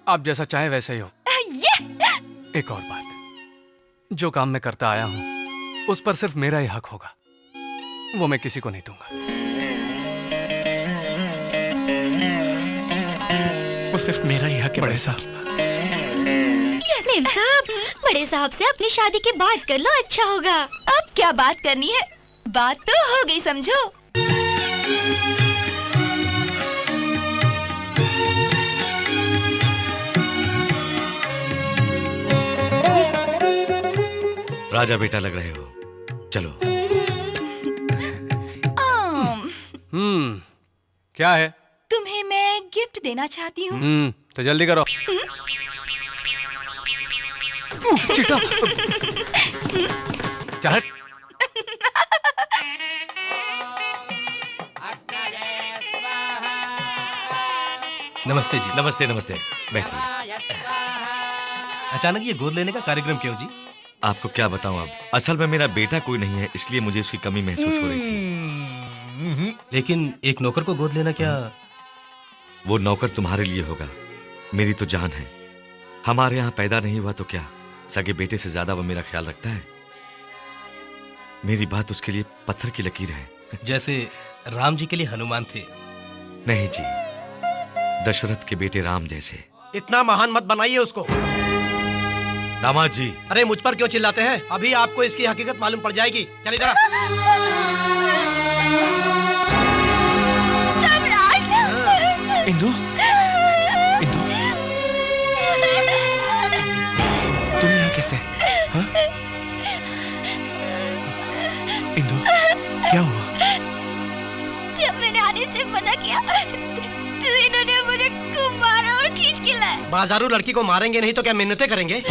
आप जैसा चाहे वैसा ही हो। एक और बात, जो काम मैं करता आया हूं उस पर सिर्फ मेरा ही हक होगा, वो मैं किसी को नहीं दूंगा। वो सिर्फ मेरा ही हक है बड़े साहब। मेम साहब, बड़े साहब से अपनी शादी की बात कर लो, अच्छा होगा। अब क्या बात करनी है? बात तो हो गई समझो। राजा बेटा लग रहे हो, चलो। क्या है? तुम्हें मैं गिफ्ट देना चाहती हूँ। तो जल्दी करो। चिटा। चल। नमस्ते जी। नमस्ते नमस्ते, बैठिए। अचानक ये गोद लेने का कार्यक्रम क्यों जी? आपको क्या बताऊं, अब असल में मेरा बेटा कोई नहीं है, इसलिए मुझे उसकी कमी महसूस हो रही थी। लेकिन एक नौकर को गोद लेना क्या? वो नौकर तुम्हारे लिए होगा, मेरी तो जान है। हमारे यहाँ पैदा नहीं हुआ तो क्या, सगे बेटे से ज्यादा वो मेरा ख्याल रखता है। मेरी बात उसके लिए पत्थर की लकीर है। जैसे राम जी के लिए हनुमान थे। नहीं जी, दशरथ के बेटे राम जैसे। इतना महान मत बनाइए उसको। दामाद जी। अरे मुझ पर क्यों चिल्लाते हैं? अभी आपको इसकी हकीकत मालूम पड़ जाएगी। चलिए जरा। इंदु, इंदु, तुम यहाँ कैसे? हाँ? इंदु, क्या हुआ? जब मैंने आने से मना किया तो इन्होंने मुझे खूब मारा और खींच के लाया। बाजारू लड़की को मारेंगे नहीं तो क्या मिन्नतें करेंगे?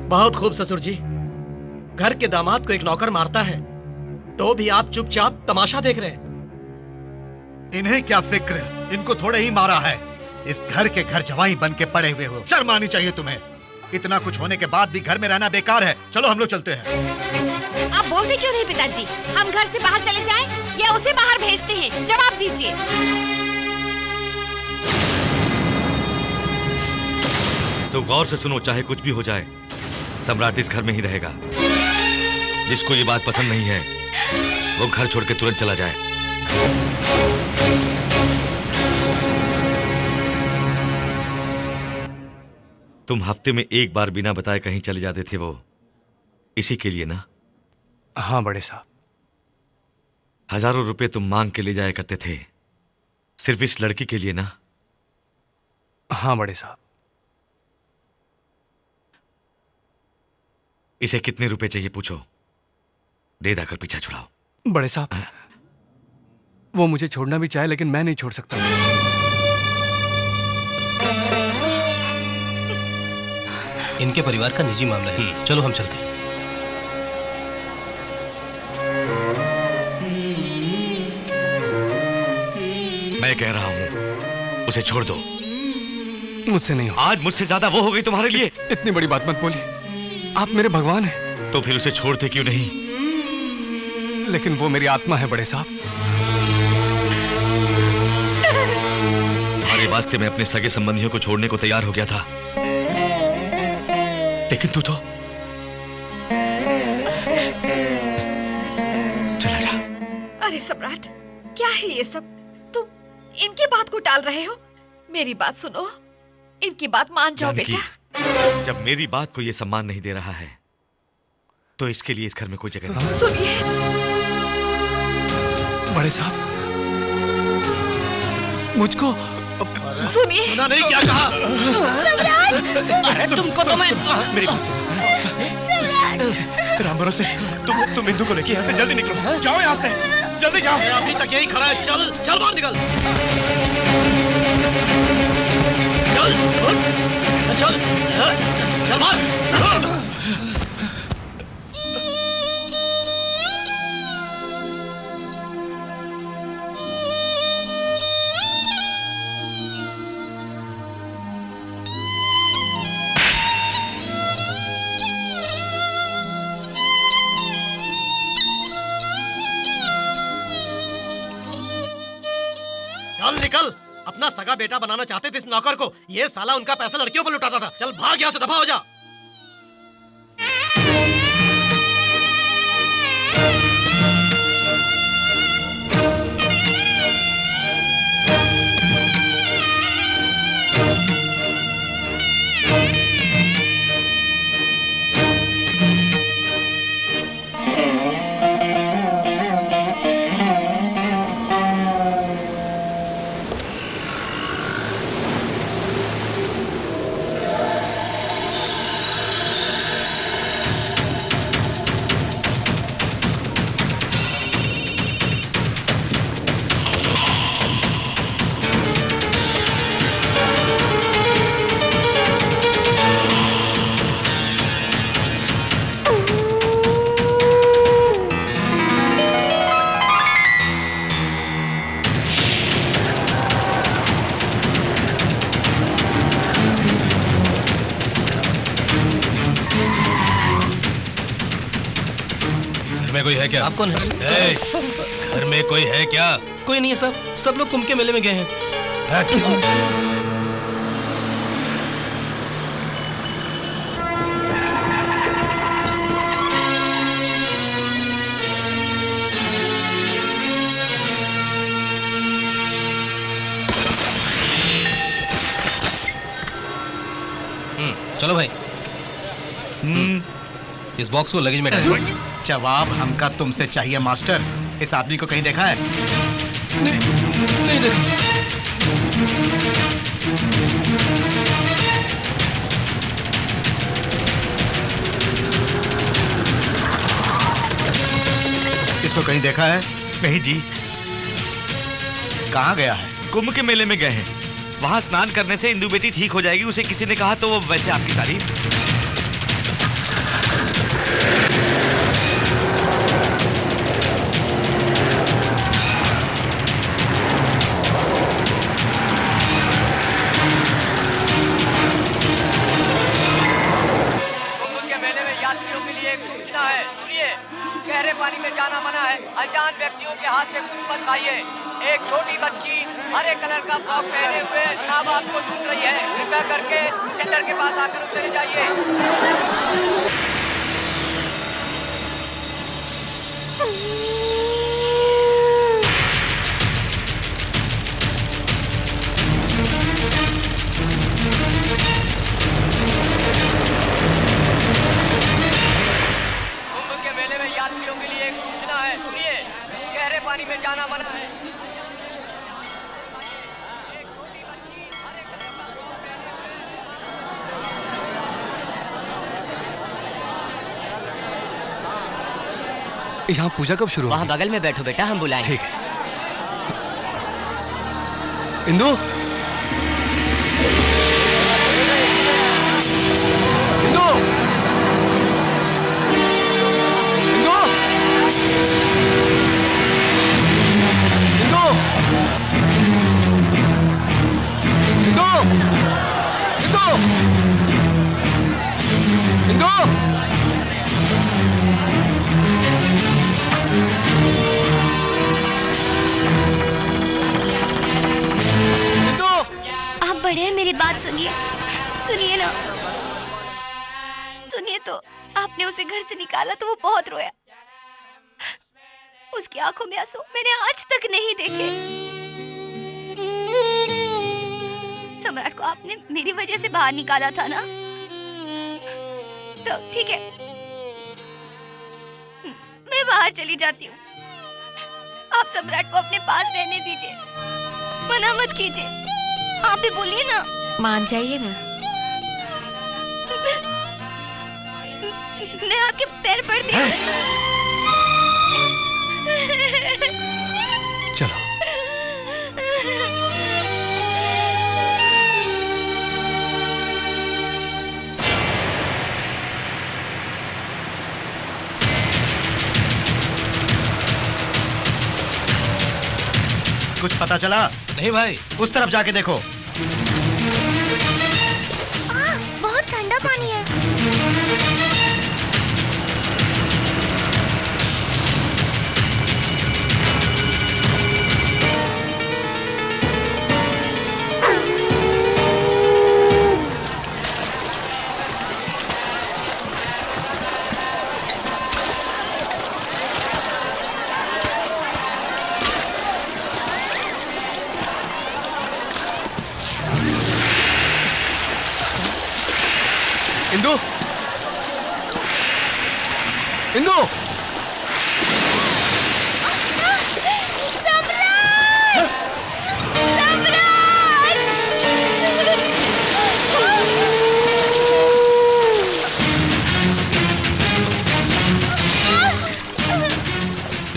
बहुत खूब ससुर जी। घर के दामाद को एक नौकर मारता है तो भी आप चुपचाप तमाशा देख रहे हैं। इन्हें क्या फिक्र, इनको थोड़े ही मारा है। इस घर के घर जवाई बन के पड़े हुए हो, शर्म आनी चाहिए तुम्हें। इतना कुछ होने के बाद भी घर में रहना बेकार है। चलो हम लोग चलते हैं। आप बोलते क्यों नहीं पिताजी? हम घर से बाहर चले जाएं या उसे बाहर भेजते हैं? जवाब दीजिए। तो गौर से सुनो, चाहे कुछ भी हो जाए, सम्राट इस घर में ही रहेगा। जिसको ये बात पसंद नहीं है वो घर छोड़ के तुरंत चला जाए। तुम हफ्ते में एक बार बिना बताए कहीं चले जाते थे, वो इसी के लिए ना? हाँ बड़े साहब। हजारों रुपए तुम मांग के ले जाया करते थे, सिर्फ इस लड़की के लिए ना? हाँ बड़े साहब। इसे कितने रुपए चाहिए पूछो, दे दाकर पीछा छुड़ाओ। बड़े साहब, वो मुझे छोड़ना भी चाहे लेकिन मैं नहीं छोड़ सकता। इनके परिवार का निजी मामला है। चलो हम चलते हैं। मैं कह रहा हूं उसे छोड़ दो। मुझसे नहीं हो। आज मुझसे ज्यादा वो हो गई तुम्हारे लिए। इतनी बड़ी बात मत बोलिए, आप मेरे भगवान हैं। तो फिर उसे छोड़ते क्यों नहीं? लेकिन वो मेरी आत्मा है बड़े साहब। तुम्हारे वास्ते मैं अपने सगे संबंधियों को छोड़ने को तैयार हो गया था, लेकिन तू तो चला जा। अरे सम्राट, क्या है ये सब? तुम इनकी बात को टाल रहे हो। मेरी बात सुनो, इनकी बात मान जाओ जानकी, बेटा। जब मेरी बात को ये सम्मान नहीं दे रहा है तो इसके लिए इस घर में कोई जगह नहीं। सुनिए बड़े साहब, मुझको सुनिए। सुना नहीं क्या कहा? सम्राट! अरे तुमको तो मैं मेरी बात सुनो। राम भरोसे, तुम इंदु को लेके यहाँ से जल्दी निकलो। जाओ यहाँ से, जल्दी जाओ। अभी तक यही खड़ा है। चल चल बाहर निकल। चल चल चल बाहर। चल निकल। अपना सगा बेटा बनाना चाहते थे इस नौकर को। ये साला उनका पैसा लड़कियों पर लुटाता था। चल भाग यहाँ से, दफा हो जा। घर में कोई है क्या? आप कौन है? घर में कोई है क्या? कोई नहीं है साहब, सब लोग कुंभ के मेले में गए हैं। चलो भाई। इस बॉक्स को लगेज में डालो। जवाब हमका तुमसे चाहिए मास्टर। इस आदमी को कहीं देखा है? नहीं देखा। इसको कहीं देखा है? नहीं जी। कहाँ गया है? कुंभ के मेले में गए हैं। वहां स्नान करने से इंदु बेटी ठीक हो जाएगी, उसे किसी ने कहा, तो वो वैसे आपकी तारीफ। कुंभ के मेले में यात्रियों के लिए एक सूचना है, सुनिए। गहरे पानी में जाना मना है। अनजान व्यक्तियों के हाथ से कुछ मत खाइए। एक छोटी बच्ची हरे कलर का फ्रॉक पहने हुए माँ बाप को ढूंढ रही है। कृपया करके सेंटर के पास आकर उसे ले जाइए। कुंभ के मेले में यात्रियों के लिए एक सूचना है, सुनिए। गहरे पानी में जाना मना है। यहाँ पूजा कब शुरू वहाँ बगल में बैठो बेटा, हम बुलाएंगे। ठीक है। इंदु, इंदु, इंदु, इंदु, इंदु, इंदु, इंदु। आप बड़े हैं, मेरी बात सुनिए। सुनिए ना, सुनिए तो। आपने उसे घर से निकाला तो वो बहुत रोया। उसकी आंखों में आंसू मैंने आज तक नहीं देखे। सम्राट को आपने मेरी वजह से बाहर निकाला था ना, तो ठीक है, मैं बाहर चली जाती हूँ। आप सम्राट को अपने पास रहने दीजिए, मना मत कीजिए। आप भी बोलिए ना। मान जाइए ना। मैं आपके पैर पड़ती हूँ। चलो। कुछ पता चला? नहीं भाई। उस तरफ जाके देखो। बहुत ठंडा पानी है। इंदु, इंदु,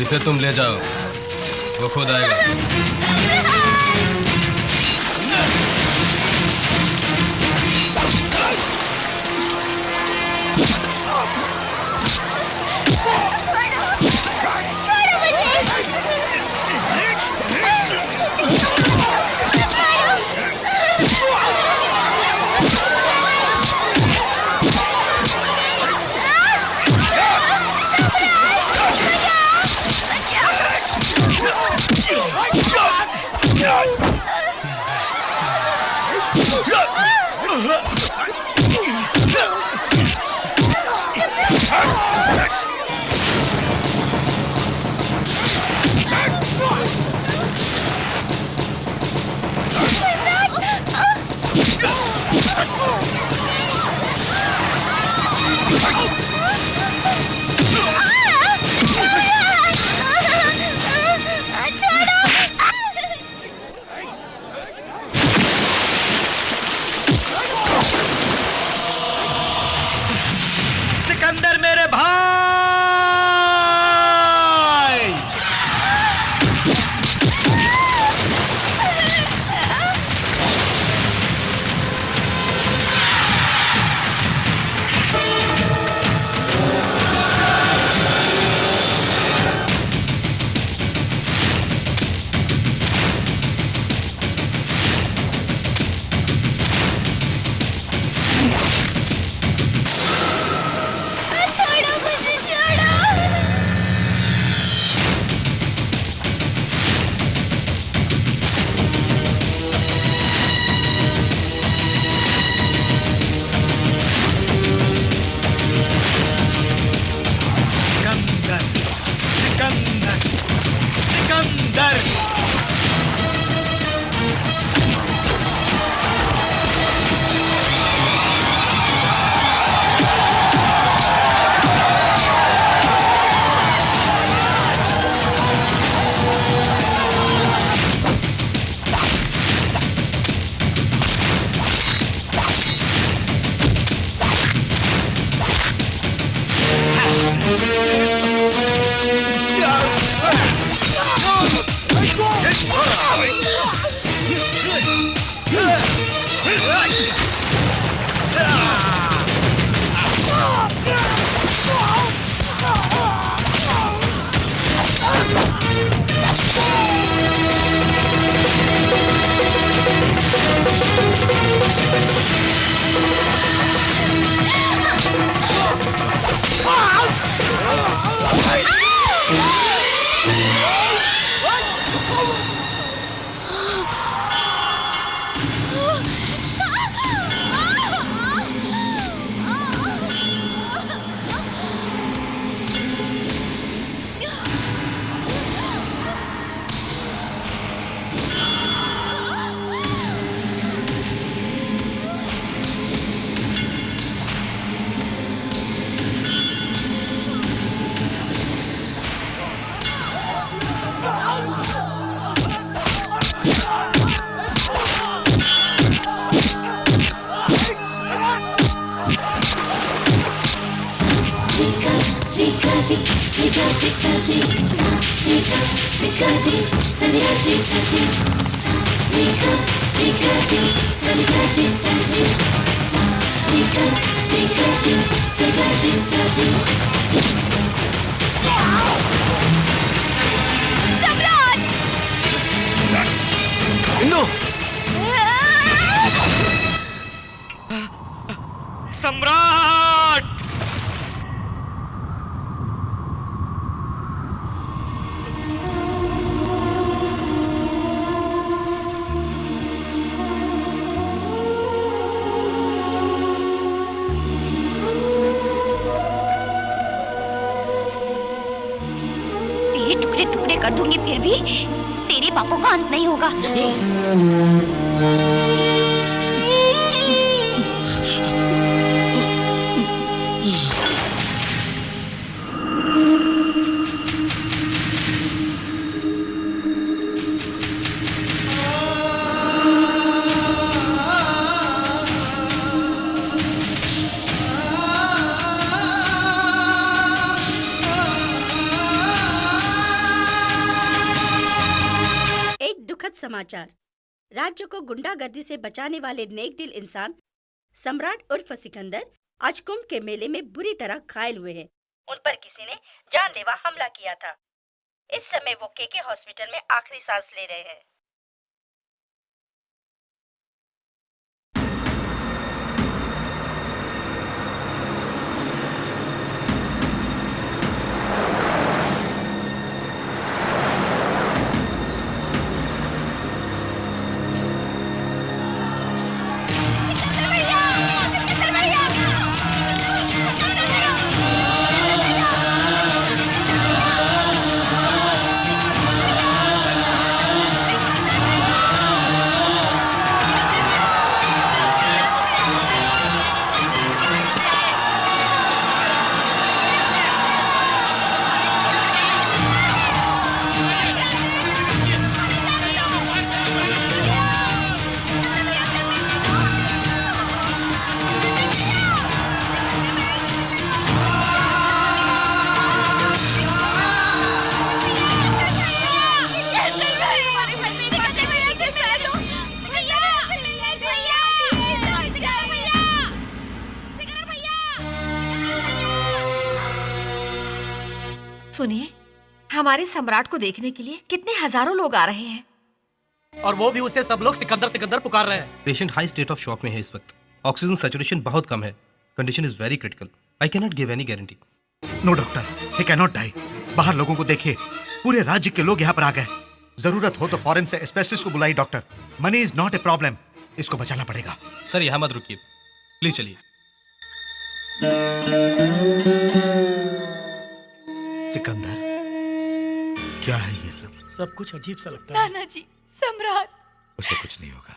इसे तुम ले जाओ, वो खुद आएगा। सिकंदर मेरे भाई! छोड़ो मुझे, छोड़ो। सिकंदर, सिकंदर, सिकंदर! इंदु! सम्राट! तेरे टुकड़े टुकड़े कर दूंगी, फिर भी तेरे पापों का अंत नहीं होगा। समाचार। राज्य को गुंडागर्दी से बचाने वाले नेक दिल इंसान सम्राट उर्फ सिकंदर आज कुंभ के मेले में बुरी तरह घायल हुए हैं। उन पर किसी ने जानलेवा हमला किया था। इस समय वो केके हॉस्पिटल में आखिरी सांस ले रहे हैं। सुनिए, हमारे सम्राट को देखने के लिए कितने हजारों लोग आ रहे हैं। और वो भी उसे सब लोग सिकंदर सिकंदर पुकार रहे हैं। Patient high state of shock में है इस वक्त। ऑक्सीजन सैचुरेशन बहुत कम है। Condition is very critical. I can not give any guarantee. No doctor, he can not die. बाहर लोगों को देखिए, पूरे राज्य के लोग यहाँ पर आ गए। जरूरत हो तो फॉरेन से स्पेशलिस्ट को बुलाई doctor. Money is not a problem, इसको बचाना पड़ेगा। सर यहाँ मत रुकिए, प्लीज चलिए। सिकंदर, क्या है ये सब? सब कुछ अजीब सा लगता है। नाना जी, सम्राट। उसे कुछ नहीं होगा।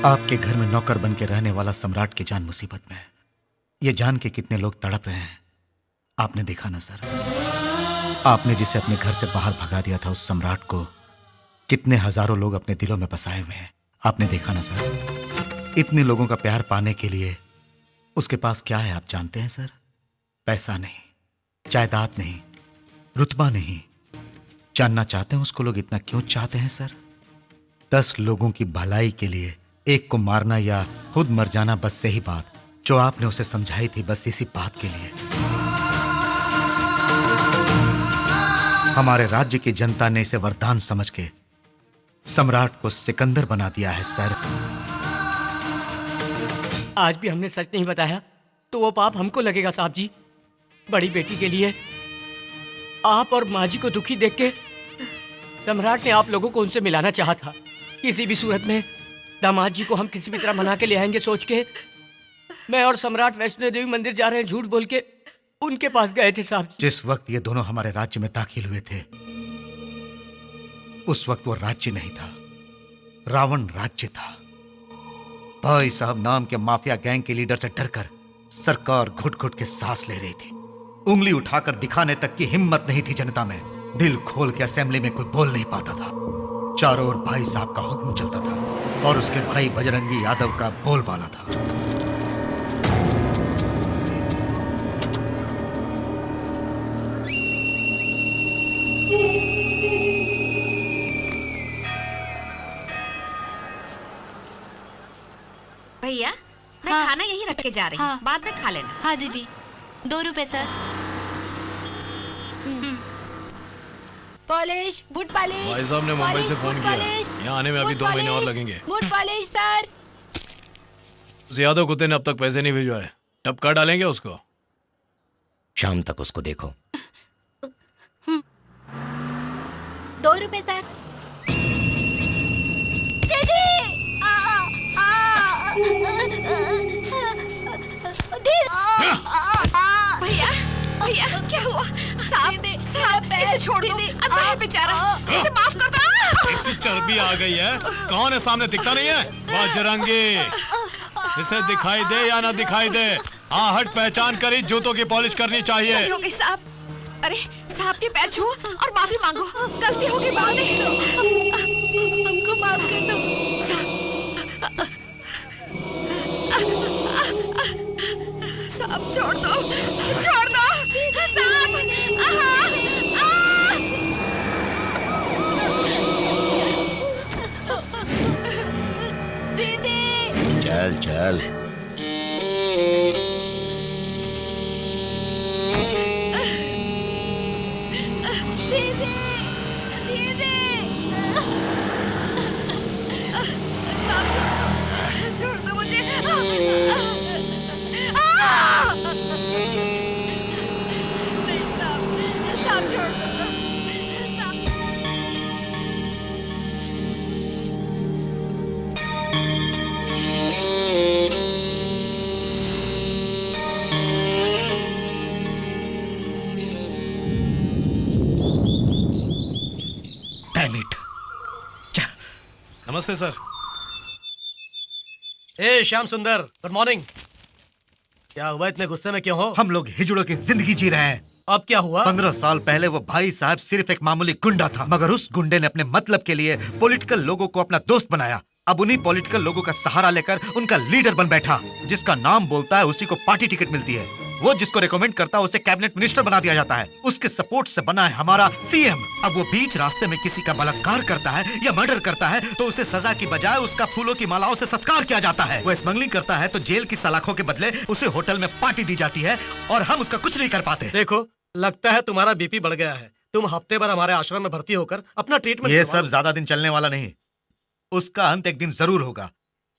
आपके घर में नौकर बन के रहने वाला सम्राट की जान मुसीबत में है। ये जान के कितने लोग तड़प रहे हैं, आपने देखा ना सर? आपने जिसे अपने घर से बाहर भगा दिया था, उस सम्राट को कितने हजारों लोग अपने दिलों में बसाए हुए हैं, आपने देखा ना सर? इतने लोगों का प्यार पाने के लिए उसके पास क्या है आप जानते हैं सर? पैसा नहीं, जायदाद नहीं, रुतबा नहीं। जानना चाहते हैं उसको लोग इतना क्यों चाहते हैं सर? 10 लोगों की भलाई के लिए एक को मारना या खुद मर जाना, बस सही बात जो आपने उसे समझाई थी, बस इसी बात के लिए हमारे राज्य की जनता ने इसे वरदान समझ के सम्राट को सिकंदर बना दिया है सर। आज भी हमने सच नहीं बताया तो वो पाप हमको लगेगा साहब जी। बड़ी बेटी के लिए आप और माँ जी को दुखी देख के सम्राट ने आप लोगों को उनसे मिलाना चाहा था। किसी भी सूरत में दामाद जी को हम किसी भी तरह मना के ले आएंगे सोच के मैं और सम्राट वैष्णो देवी मंदिर जा रहे हैं झूठ बोल के उनके पास गए थे साहब जी। जिस वक्त ये दोनों हमारे राज्य में दाखिल हुए थे, उस वक्त वो राज्य नहीं था, रावण राज्य था। भाई साहब नाम के माफिया गैंग के लीडर से डरकर सरकार घुट घुट के सांस ले रही थी। उंगली उठाकर दिखाने तक की हिम्मत नहीं थी जनता में। दिल खोल के असेंबली में कोई बोल नहीं पाता था। चारों ओर भाई साहब का हुक्म चलता था और उसके भाई बजरंगी यादव का बोलबाला था। भैया, मैं खाना यहीं रख के जा रही हूँ, बाद में खा लेना। हाँ दीदी, 2 रुपए सर। Polish, boot polish. भाई साहब ने मुंबई से फोन किया, यहाँ आने में अभी 2 महीने और लगेंगे। Boot polish sir. यादव कुत्ते ने अब तक पैसे नहीं भिजवाए, टपका डालेंगे उसको। शाम तक उसको देखो। 2 रुपए सर। भैया, भैया क्या हुआ? साहब, साहब इसे छोड़ दो, अल्लाह है बेचारा, इसे माफ कर दो। इतनी चर्बी आ गई है, कौन है सामने दिखता नहीं है? बजरंगी, इसे दिखाई दे या ना दिखाई दे, आहट पहचान कर ही जूतों की पॉलिश करनी चाहिए। हो गई साहब। अरे साहब के पैर छू और माफी मांगो, गलती हो गई, माफ हमको माफ कर दो। साहब छोड़ दो, छोड़ दो साहब। दीदी, चल चल। छोड़ दो मुझे। साहब छोड़ दो। Damn it. नमस्ते सर। ए श्याम सुंदर, गुड मॉर्निंग। क्या हुआ, इतने गुस्से में क्यों हो? हम लोग हिजड़ों की जिंदगी जी रहे हैं। अब क्या हुआ? 15 साल पहले वो भाई साहब सिर्फ एक मामूली गुंडा था, मगर उस गुंडे ने अपने मतलब के लिए पॉलिटिकल लोगों को अपना दोस्त बनाया। अब उन्हीं पॉलिटिकल लोगों का सहारा लेकर उनका लीडर बन बैठा। जिसका नाम बोलता है उसी को पार्टी टिकट मिलती है। वो जिसको रिकमेंड करता है उसे कैबिनेट मिनिस्टर बना दिया जाता है। उसके सपोर्ट से बना है हमारा सीएम। अब वो बीच रास्ते में किसी का बलात्कार करता है या मर्डर करता है तो उसे सजा की बजाय उसका फूलों की मालाओं से सत्कार किया जाता है। वो स्मगलिंग करता है तो जेल की सलाखों के बदले उसे होटल में पार्टी दी जाती है और हम उसका कुछ नहीं कर पाते। देखो, लगता है तुम्हारा बीपी बढ़ गया है। तुम हफ्ते भर हमारे आश्रम में भर्ती होकर अपना ट्रीटमेंट ये सब ज्यादा दिन चलने वाला नहीं। उसका अंत एक दिन जरूर होगा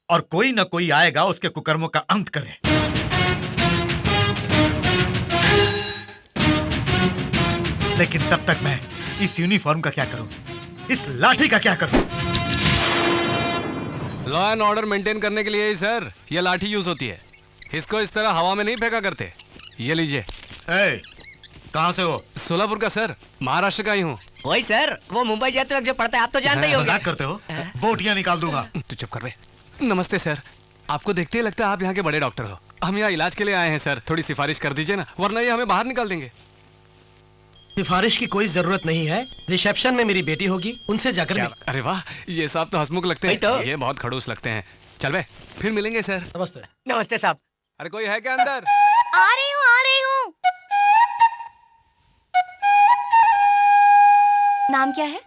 और कोई न कोई आएगा उसके कुकर्मों का अंत करे। लेकिन तब तक मैं इस यूनिफॉर्म का क्या करूं, इस लाठी का क्या करूं? लॉ एंड ऑर्डर मेंटेन करने के लिए ही सर ये लाठी यूज होती है। इसको इस तरह हवा में नहीं फेंका करते। ये लीजिए। कहाँ से हो? सोलापुर का सर, महाराष्ट्र का ही हूँ। वही सर, वो मुंबई जाते वक्त जो पढ़ता है, आप तो जानते ही होंगे। मजाक करते हो? बोटियां निकाल दूंगा। तू चुप कर बे। नमस्ते सर, आपको देखते ही लगता है आप यहाँ के बड़े डॉक्टर हो। हम यहाँ इलाज के लिए आए हैं सर, थोड़ी सिफारिश कर दीजिए ना, वरना ये हमें बाहर निकाल देंगे। सिफारिश की कोई जरूरत नहीं है। रिसेप्शन में मेरी बेटी होगी, उनसे जाकर मिल। अरे वाह, ये साहब तो हंसमुख लगते हैं। तो? ये बहुत खड़ूस लगते हैं। चल बे, फिर मिलेंगे सर। नमस्ते। नमस्ते साहब। अरे कोई है क्या अंदर? आ रही हूँ, आ रही हूँ। नाम क्या है?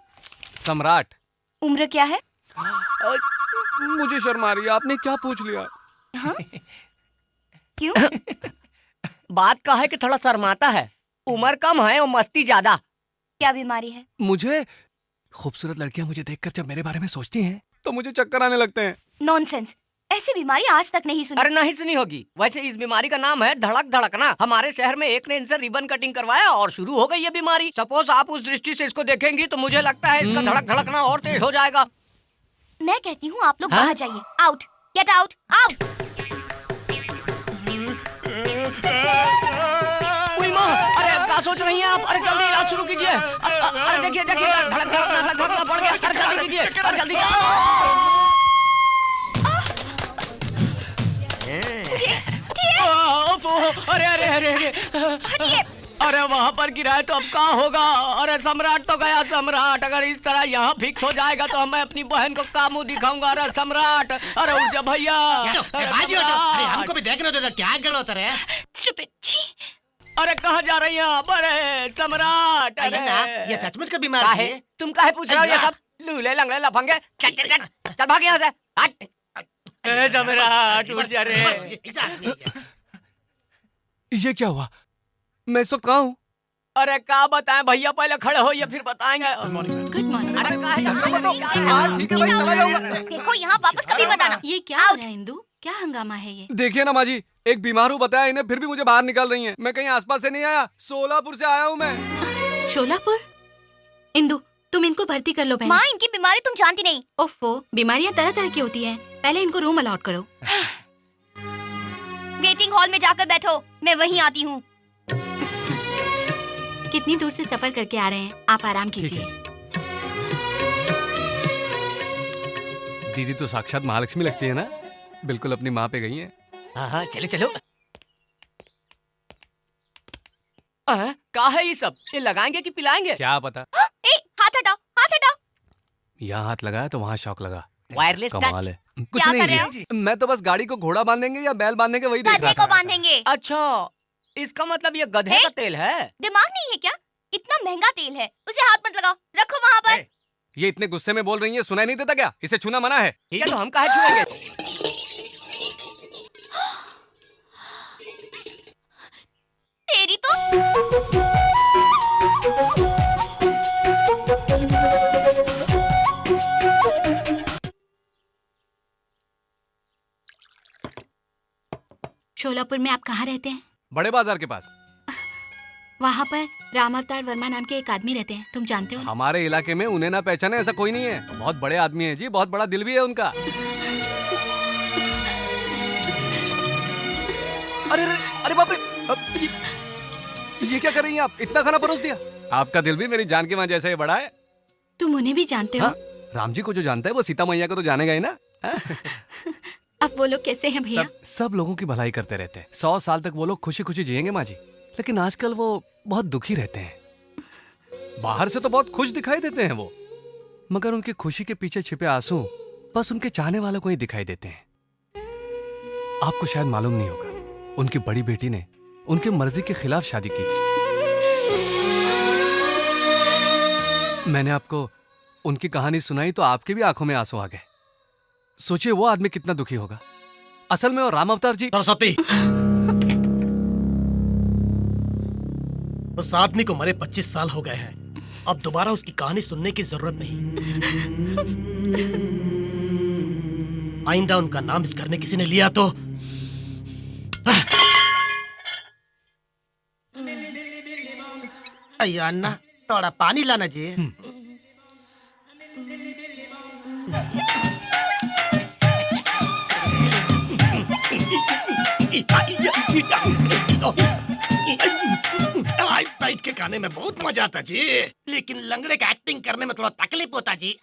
सम्राट। उम्र क्या है? मुझे शर्म आ रही है, आपने क्या पूछ लिया? हाँ? क्यों? बात का है कि थोड़ा शर्माता है। उम्र कम है और मस्ती ज्यादा। क्या बीमारी है? मुझे खूबसूरत लड़कियां मुझे देखकर जब मेरे बारे में सोचती हैं तो मुझे चक्कर आने लगते हैं। नॉनसेंस, ऐसी बीमारी आज तक नहीं सुनी। अरे नहीं सुनी होगी। वैसे इस बीमारी का नाम है धड़क धड़कना। हमारे शहर में एक ने इनसे रिबन कटिंग करवाया और शुरू हो गई ये बीमारी। सपोज आप उस दृष्टि से इसको देखेंगी तो मुझे लगता है इसका धड़क धड़कना और तेज हो जाएगा। मैं कहती हूँ आप लोग बाहर जाइए। Out, get out, out. अरे क्या सोच रही हैं आप? अरे जल्दी इलाज शुरू कीजिए। अरे देखिए देखिए, धड़क धड़कना बढ़ गया। अरे जल्दी कीजिए, अरे जल्दी। अरे अरे अरे अरे, अरे वहाँ पर गिरा है तो अब क्या होगा? अरे सम्राट तो गया। सम्राट अगर इस तरह यहाँ फिक्स हो जाएगा तो मैं अपनी बहन को क्या मुंह दिखाऊंगा? अरे सम्राट, अरे उठ जा भैया। अरे हमको भी देखने दो, क्या गल होता है? अरे कहाँ जा रही हैं आप? अरे सम्राट, अरे ये सचमुच का बीमारी है। तुम काहे पूछ रहे हो ये सब? लूले लंगड़े लफंगे, चल चल चल चल भाग यहाँ से। हट। ए सम्राट, उठ जा रे। ये क्या हुआ? मैं इस वक्त कहाँ हूँ? अरे क्या बताएं भैया, पहले खड़े हो या फिर बताएंगे। Good morning. अरे ठीक है भाई, चला जाऊंगा। देखो यहाँ वापस कभी बताना। ये क्या हो रहा है इंदु? क्या हंगामा है ये? देखिए ना माँ जी, एक बीमार हूँ बताया इन्हें, फिर भी मुझे बाहर निकाल रही हैं। मैं कहीं आसपास से नहीं आया, सोलापुर से आया हूँ मैं। शोलापुर? इंदु, तुम इनको भर्ती कर लो बहन। माँ, इनकी बीमारी तुम जानती नहीं। ओफो, बीमारियां तरह तरह की होती हैं। पहले इनको रूम अलॉट करो। वेटिंग हॉल में जाकर बैठो, मैं वहीं आती हूँ। कितनी दूर से सफर करके आ रहे हैं, आप आराम कीजिए। दीदी तो साक्षात महालक्ष्मी लगती है ना, बिल्कुल अपनी माँ पे गई है। हाँ चलो चलो। क्या है ये सब? ये लगाएंगे कि पिलाएंगे? क्या पता। हाथ हटाओ, हाथ हटाओ। यहाँ हाथ लगाया तो वहाँ शौक लगा। वायरलेस कमाल है। कुछ क्या नहीं कर रहे जी, मैं तो बस गाड़ी को घोड़ा बांधेंगे या बैल बांधेंगे वही देख गधे रहा को था। बांधेंगे। अच्छा, इसका मतलब ये गधे का तेल है। दिमाग नहीं है क्या? इतना महंगा तेल है, उसे हाथ मत लगाओ, रखो वहाँ पर। ये इतने गुस्से में बोल रही है, सुनाई नहीं देता क्या? इसे छूना मना है। ठीक है तो हम काहे छुएंगे? तेरी तो। शोलापुर में आप कहाँ रहते हैं? बड़े बाजार के पास। वहाँ पर राम अवतार वर्मा नाम के एक आदमी रहते हैं, तुम जानते हो ना? हमारे इलाके में उन्हें ना पहचाने ऐसा कोई नहीं है। बहुत बड़े आदमी है जी, बहुत बड़ा दिल भी है उनका। अरे अरे अरे बाप रे, ये क्या कर रही हैं आप? इतना खाना परोस दिया। आपका दिल भी मेरी जान की मां जैसा ही बड़ा है। तुम उन्हें भी जानते हो? राम जी को जो जानता है वो सीता मैया को तो जानेगा ही ना। अब वो लोग कैसे हैं भैया? सब लोगों की भलाई करते रहते हैं। 100 साल तक वो लोग खुशी खुशी जिएंगे माँ जी, लेकिन आजकल वो बहुत दुखी रहते हैं। बाहर से तो बहुत खुश दिखाई देते हैं वो, मगर उनकी खुशी के पीछे छिपे आंसू बस उनके चाहने वालों को ही दिखाई देते हैं। आपको शायद मालूम नहीं होगा, उनकी बड़ी बेटी ने उनकी मर्जी के खिलाफ शादी की थी। मैंने आपको उनकी कहानी सुनाई तो आपकी भी आंखों में आंसू आ गए। सोचिए वो आदमी कितना दुखी होगा। असल में वो राम अवतार जी। सरस्वती, उस आदमी को मरे 25 साल हो गए हैं। अब दोबारा उसकी कहानी सुनने की जरूरत नहीं। आइंदा उनका नाम इस घर में किसी ने लिया तो अयो अन्ना, थोड़ा पानी लाना जी। बैठ के खाने में बहुत मजा आता जी, लेकिन लंगड़े का एक्टिंग करने में थोड़ा तकलीफ होता जी।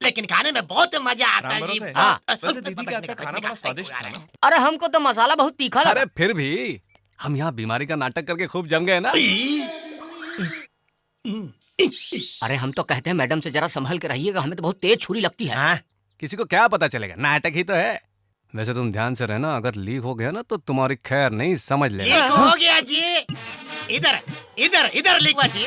लेकिन खाने में बहुत मजा आता जी। वैसे दीदी के हाथ का खाना बड़ा स्वादिष्ट था ना। अरे हमको तो मसाला बहुत तीखा लगा। अरे फिर भी हम यहाँ बीमारी का नाटक करके खूब जम गए ना। अरे हम तो कहते हैं मैडम से जरा संभल के रहिएगा, हमें तो बहुत तेज छुरी लगती है। किसी को क्या पता चलेगा, नाटक ही तो है। वैसे तुम ध्यान से रहना, अगर लीक हो गया ना तो तुम्हारी खैर नहीं, समझ लेना। लीक हो गया जी। इधर इधर इधर लीक हुआ जी।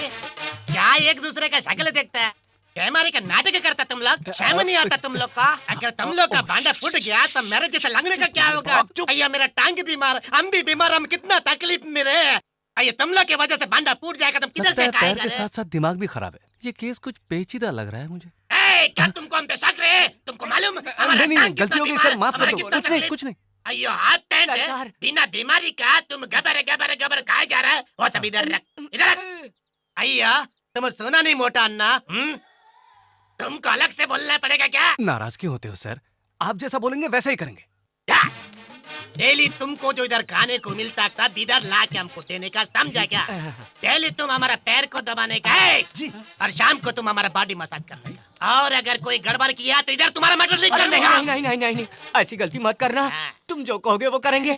क्या एक दूसरे का शक्ल देखता है? कैमरे का नाटक करता तुम लोग? शर्म नहीं आता तुम लोग का? अगर तुम लोग का भांडा फूट गया तो मेरे जैसे लंगड़े का क्या होगा? अय्या मेरा टांग बीमार, हम भी बीमार, हम कितना तकलीफ में रहे। अये तुम लोग की वजह से भांडा फूट जाएगा, तुम किधर से पैर खाएगा? के साथ साथ दिमाग भी खराब है। ये केस कुछ पेचीदा लग रहा है मुझे। क्या तुमको हम पे शक रहे? तुमको मालूम? नहीं, गलती हो गई सर, माफ कर दो। कुछ नहीं। अयो हाथ पैंट बिना बीमारी का तुम गबर गबर गबर खाए जा रहा है। वो सब इधर रख, इधर रख। अय्या तुम सुना नहीं मोटा अन्ना? तुमको अलग से बोलना पड़ेगा क्या? नाराज क्यों होते हो सर? आप जैसा बोलेंगे वैसा ही करेंगे। डेली तुमको जो इधर खाने को मिलता तब इधर ला के हमको देने का, समझा क्या? डेली तुम हमारा पैर को दबाने का है और शाम को तुम हमारा बॉडी मसाज करने का। और अगर कोई गड़बड़ किया तो इधर तुम्हारा मटर नहीं करने का। नहीं नहीं नहीं नहीं, ऐसी गलती मत करना। तुम जो कहोगे वो करेंगे।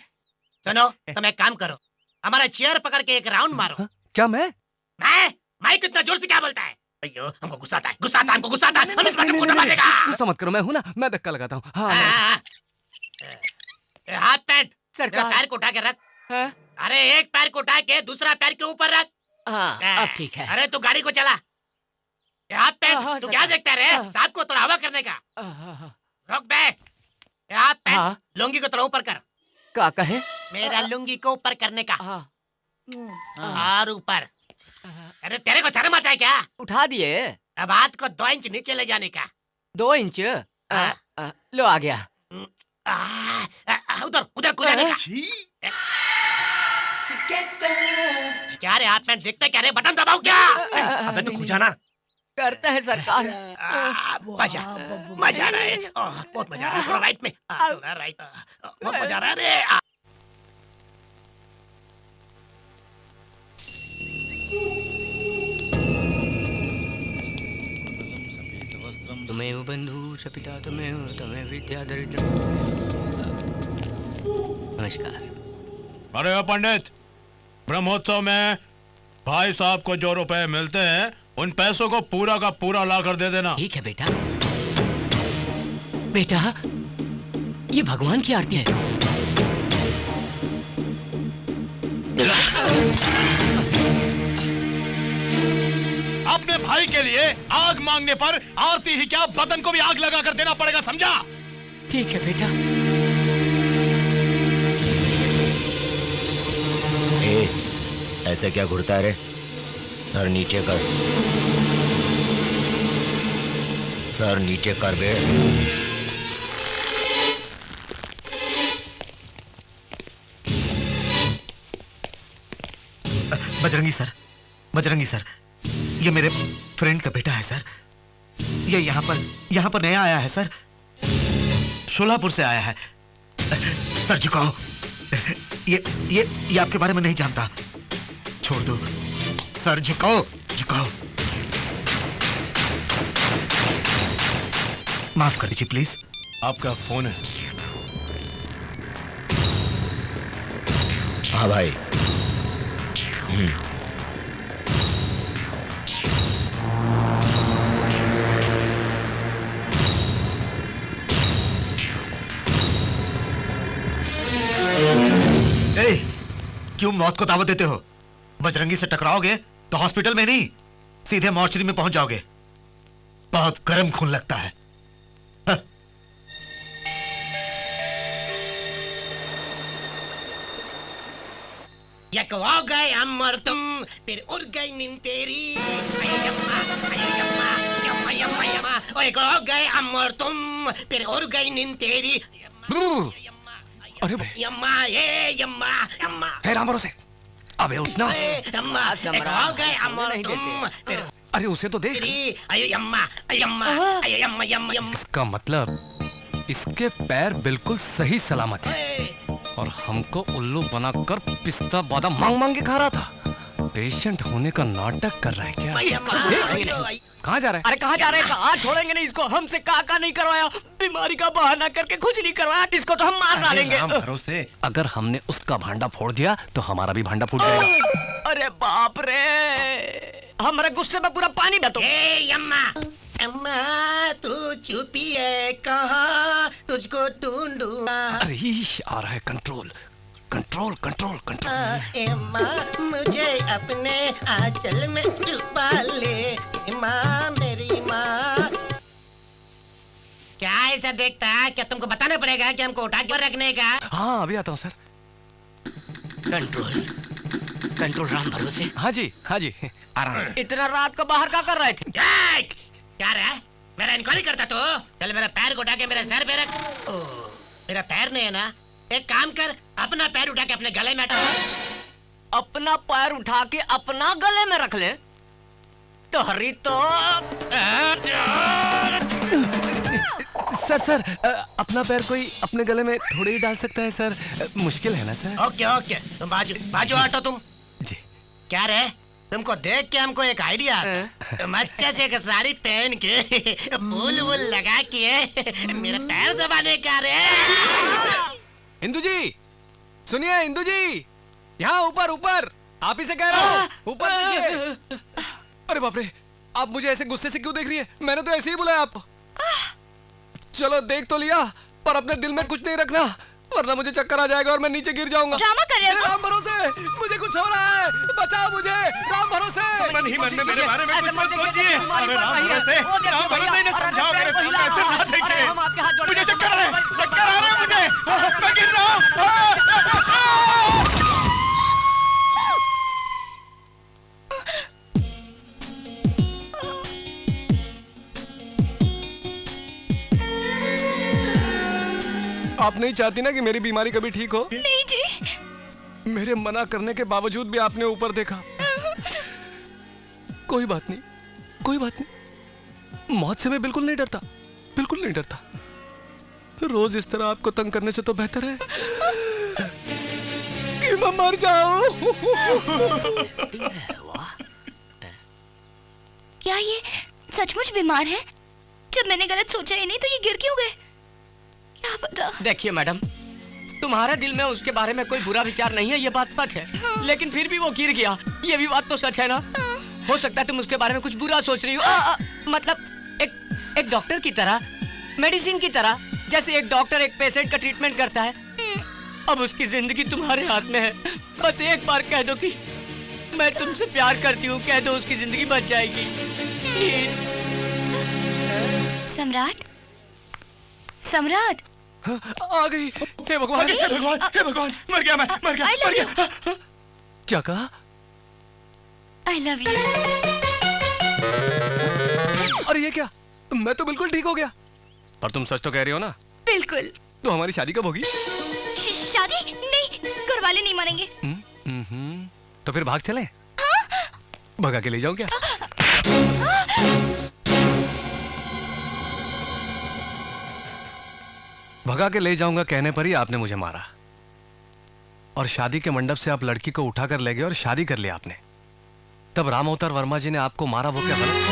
सुनो, तुम एक काम करो, हमारा चेयर पकड़ के एक राउंड मारो। क्या मैं कितना जोर से क्या बोलता है? अयो हमको गुस्सा आता है, गुस्सा आता है, हमको गुस्सा आता है। हम इस बात को दबा देगा। गुस्सा मत करो, मैं हूं ना, मैं धक्का लगाता हूँ। हाँ, हाथ पैंट सरकार, पैर को उठा के रख। अरे एक पैर को उठा के दूसरा पैर के ऊपर रख। अब ठीक है। अरे तू गाड़ी को चला। हाथ पैंट तू क्या देखता रहे? साहब को थोड़ा हवा करने का। रुक बे। हाथ पैंट लुंगी को थोड़ा ऊपर कर। क्या कहे? मेरा लुंगी को ऊपर करने का। और ऊपर। अरे तेरे को शर्म आता है क्या? उठा दिए। अब हाथ को 2 इंच नीचे ले जाने का। 2 इंच? लो आ गया। उधर उधर कूदने का। क्या रे हाथ पैंट देखते क्या रे? बटन दबाओ क्या? अबे तू खुजाना करते हैं सरकार। मजा आ रहा है, बहुत मजा आ रहा है। थोड़ा राइट में, थोड़ा राइट, बहुत मजा आ रहा है रे। तुम्हें बंधु सपिता तुम्हें तुम्हें विद्या दरिद्र। नमस्कार। अरे पंडित, ब्रह्मोत्सव में भाई साहब को जो रुपए मिलते हैं उन पैसों को पूरा का पूरा ला कर दे देना। ठीक है बेटा। बेटा ये भगवान की आरती है। अपने भाई के लिए आग मांगने पर आरती ही क्या, बदन को भी आग लगा कर देना पड़ेगा, समझा? ठीक है बेटा। ऐसे क्या घुरता है रे? सर नीचे कर, सर नीचे कर बे। बजरंगी सर, ये मेरे फ्रेंड का बेटा है सर। ये यहाँ पर नया आया है सर, शोलापुर से आया है। सर झुकाओ, ये आपके बारे में नहीं जानता, छोड़ दो सर। झुकाओ झुकाओ, माफ कर दीजिए प्लीज। आपका फोन है? हाँ भाई। क्यों मौत को दावत देते हो? बजरंगी से टकराओगे तो हॉस्पिटल में नहीं, सीधे मॉर्चरी में पहुंच जाओगे। बहुत गर्म खून लगता है। यक हो गए अमर तुम, फिर उड़ गई नींद तेरी। अये यम्मा, यम्मा, यम्मा, यम्मा। ओए हो गए अमर तुम, फिर उड़ गई नींद तेरी। अरे भाई यम्मा, ये यम्मा, यम्मा। है राम भरोसे, अबे उठना। यम्मा, हो गए अमर तुम, फिर अरे उसे तो देख। अये यम्मा, यम्मा, अये यम्मा, यम्मा, यम्मा। इसका मतलब इसके पैर बिल्कुल सही सलामत है और हमको उल्लू बनाकर पिस्ता बादाम मांग मांग के खा रहा था। पेशेंट होने का नाटक कर रहा है क्या? कहाँ जा रहा है? अरे कहाँ जा रहे हैं? कहाँ छोड़ेंगे नहीं इसको। हमसे का नहीं करवाया, बीमारी का बहाना करके कुछ नहीं करवाया, इसको तो हम मार डालेंगे। भरोसे अगर हमने उसका भांडा फोड़ दिया तो हमारा भी भांडा फूट जाएगा। अरे बाप रे, हमारे गुस्से में पूरा पानी बह। यम्मा, अम्मा तू चुपी है, कहाँ तुझको ढूंढूं। अरे आ रहा है कंट्रोल, कंट्रोल, कंट्रोल, कंट्रोल। अम्मा मुझे अपने आंचल में छुपा ले, माँ मेरी माँ। क्या ऐसा देखता है? क्या तुमको बताना पड़ेगा कि हमको उठा के रखने का? हाँ अभी आता हूँ सर। कंट्रोल, कंट्रोल राम भरोसे। हाँ जी, हाँ जी, आराम से। इतना रात को बाहर क्या कर रहे थे? क्या रहा? मेरा इंक्वायरी करता तो? चल मेरा पैर उठा के मेरे सर पे रख। मेरा पैर नहीं है ना, एक काम कर, अपना पैर उठा के अपने गले में हटा। अपना पैर उठा के अपना गले में रख ले तो हरी तो। सर सर अपना पैर कोई अपने गले में थोड़ी ही डाल सकता है सर, मुश्किल है ना सर। ओके ओके, तुम बाजू बाजू हटो तुम जी। क्या रे, तुमको देख के हमको एक आइडिया आता। तुम अच्छे से एक साड़ी पहन के फूल वूल लगा के मेरा पैर दबाने का रे। इंदु जी सुनिए, इंदु जी यहाँ ऊपर ऊपर, आप ही से कह रहा हूँ, ऊपर देखिए। अरे बाप रे, आप मुझे ऐसे गुस्से से क्यों देख रही है? मैंने तो ऐसे ही बुलाया आपको। चलो देख तो लिया, पर अपने दिल में कुछ नहीं रखना, वरना मुझे चक्कर आ जाएगा और मैं नीचे गिर जाऊंगा। ड्रामा कर रहे हो? राम भरोसे, मुझे कुछ हो रहा है, बचाओ मुझे, राम भरोसे। मन ही मन में मेरे बारे में कुछ मत सोचिए। अरे राम भरोसे, राम भरोसे, इन्हें समझाओ, मेरे सामने ऐसे ना देखें। मुझे चक्कर आ रहे हैं, चक्कर आ रहे हैं मुझे, मैं गिर रहा हूँ। आप नहीं चाहती ना कि मेरी बीमारी कभी ठीक हो? नहीं जी। मेरे मना करने के बावजूद भी आपने ऊपर देखा। कोई बात नहीं, कोई बात नहीं, मौत से मैं बिल्कुल नहीं डरता, बिल्कुल नहीं डरता। रोज इस तरह आपको तंग करने से तो बेहतर है कि मैं मर जाऊं। क्या ये सचमुच बीमार है? जब मैंने गलत सोचा ही नहीं तो ये गिर क्यों गए? क्या पता। देखिए मैडम, तुम्हारे दिल में उसके बारे में कोई बुरा विचार नहीं है, ये बात सच है। लेकिन फिर भी वो गिर गया, ये भी बात तो सच है ना। हो सकता है तुम उसके बारे में कुछ बुरा सोच रही हो, मतलब एक डॉक्टर की तरह, मेडिसिन की तरह, जैसे एक डॉक्टर एक पेशेंट का ट्रीटमेंट करता है। अब उसकी जिंदगी तुम्हारे हाथ में है, बस एक बार कह दो कि मैं तुमसे प्यार करती हूँ, कह दो, उसकी जिंदगी बच जाएगी। सम्राट, सम्राट आ गई। हे भगवान, हे भगवान, हे भगवान, मर गया मैं, मर गया, मर गया। क्या कहा? I love you। अरे ये क्या? मैं तो बिल्कुल ठीक हो गया। पर तुम सच तो कह रही हो ना? बिल्कुल। तो हमारी शादी कब होगी? शादी नहीं, घर वाले नहीं मानेंगे। तो फिर भाग चलें? हाँ? भगा के ले जाऊं क्या? भगा के ले जाऊंगा कहने पर ही आपने मुझे मारा, और शादी के मंडप से आप लड़की को उठाकर ले गए और शादी कर लिया आपने। तब राम अवतार वर्मा जी ने आपको मारा, वो क्या गलत था?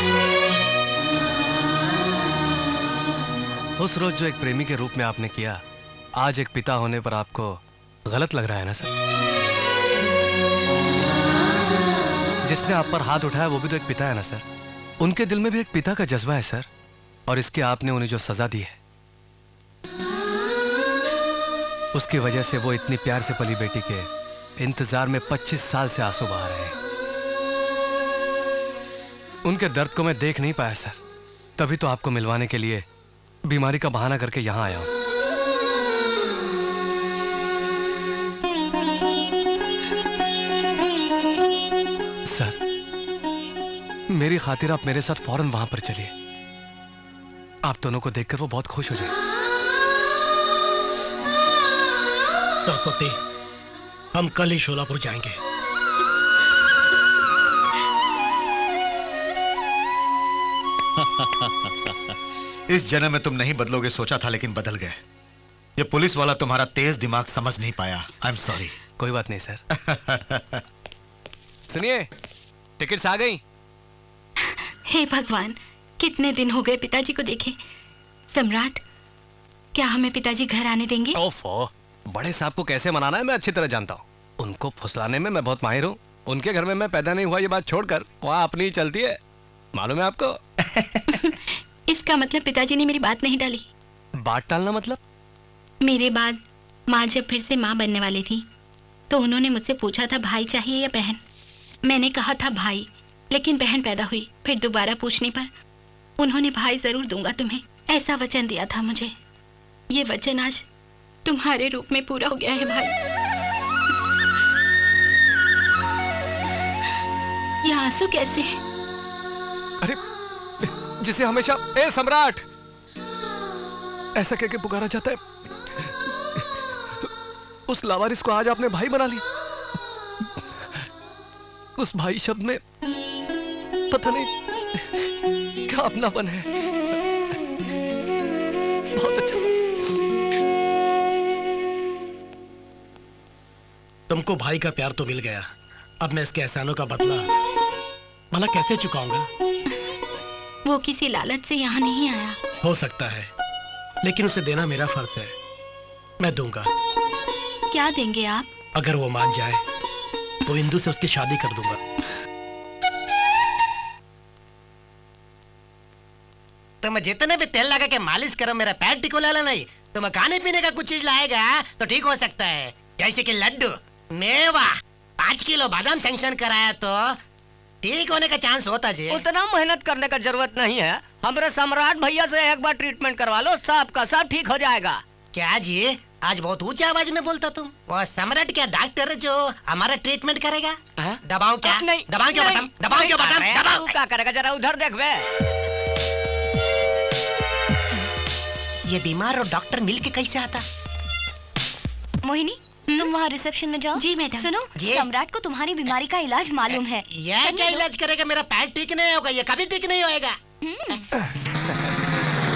उस रोज जो एक प्रेमी के रूप में आपने किया, आज एक पिता होने पर आपको गलत लग रहा है ना सर? जिसने आप पर हाथ उठाया वो भी तो एक पिता है ना सर? उनके दिल में भी एक पिता का जज्बा है सर, और इसके आपने उन्हें जो सजा दी है, उसकी वजह से वो इतनी प्यार से पली बेटी के इंतजार में 25 साल से आंसू बहा रहे हैं। उनके दर्द को मैं देख नहीं पाया सर, तभी तो आपको मिलवाने के लिए बीमारी का बहाना करके यहां आया हूं। सर, मेरी खातिर आप मेरे साथ फौरन वहां पर चलिए। आप दोनों को देखकर वो बहुत खुश हो जाए। सरस्वती, हम कल ही शोलापुर जाएंगे। इस जन्म में तुम नहीं बदलोगे सोचा था, लेकिन बदल गए। ये पुलिस वाला तुम्हारा तेज दिमाग समझ नहीं पाया। I am sorry. कोई बात नहीं सर। सुनिए, टिकट्स आ गई। हे भगवान, कितने दिन हो गए पिताजी को देखे। सम्राट, क्या हमें पिताजी घर आने देंगे? ओफो, बड़े साहब को कैसे मनाना है मैं अच्छी तरह जानता हूँ। उनको फुसलाने में मैं बहुत माहिर हूँ। उनके घर में मैं पैदा नहीं हुआ ये बात छोड़कर वहाँ अपनी ही चलती है, मालूम है आपको। इसका मतलब पिताजी ने मेरी बात नहीं टाली। बात टालना मतलब? मेरे बाद माँ जब फिर से माँ बनने वाली थी तो उन्होंने मुझसे पूछा था भाई चाहिए या बहन। मैंने कहा था भाई, लेकिन बहन पैदा हुई। फिर दोबारा पूछने पर उन्होंने भाई जरूर दूंगा तुम्हें, ऐसा वचन दिया था मुझे। ये वचन आज तुम्हारे रूप में पूरा हो गया है भाई। ये आंसू कैसे? अरे, जिसे हमेशा ए सम्राट ऐसा कहकर पुकारा जाता है, उस लावारिस को आज आपने भाई बना लिया। उस भाई शब्द में पता नहीं क्या अपनापन है। बहुत अच्छा। तुमको भाई का प्यार तो मिल गया, अब मैं इसके एहसानों का बदला भला कैसे चुकाऊंगा? वो किसी लालच से यहाँ नहीं आया। हो सकता है, लेकिन उसे देना मेरा फर्ज है। मैं दूंगा। क्या देंगे आप? अगर वो मान जाए तो इंदु से उसकी शादी कर दूंगा। तुम जितने भी तेल लगा के मालिश करो, मेरा पैर टिकोला नहीं। तुम खाने पीने का कुछ चीज लाएगा तो ठीक हो सकता है, जैसे कि लड्डू, मेवा, 5 किलो बादाम सैंक्शन कराया तो ठीक होने का चांस होता जी। उतना मेहनत करने का जरूरत नहीं है। हमारे सम्राट भैया से एक बार ट्रीटमेंट करवा लो, सब का सब ठीक हो जाएगा। क्या जी, आज बहुत ऊंची आवाज में बोलता तुम? वो सम्राट क्या डॉक्टर है जो हमारा ट्रीटमेंट करेगा? दबाओ क्या? नहीं, दबाओ क्यों बटन? दबाओ क्यों बटन? दबाओ। क्या करेगा, जरा उधर देख बे। ये बीमार और डॉक्टर मिलके कैसे आता? मोहिनी, तुम वहाँ रिसेप्शन में जाओ। जी मैडम। सुनो, सम्राट को तुम्हारी बीमारी का इलाज मालूम है। ये क्या इलाज करेगा? मेरा पैर ठीक नहीं होगा, ये कभी ठीक नहीं होएगा।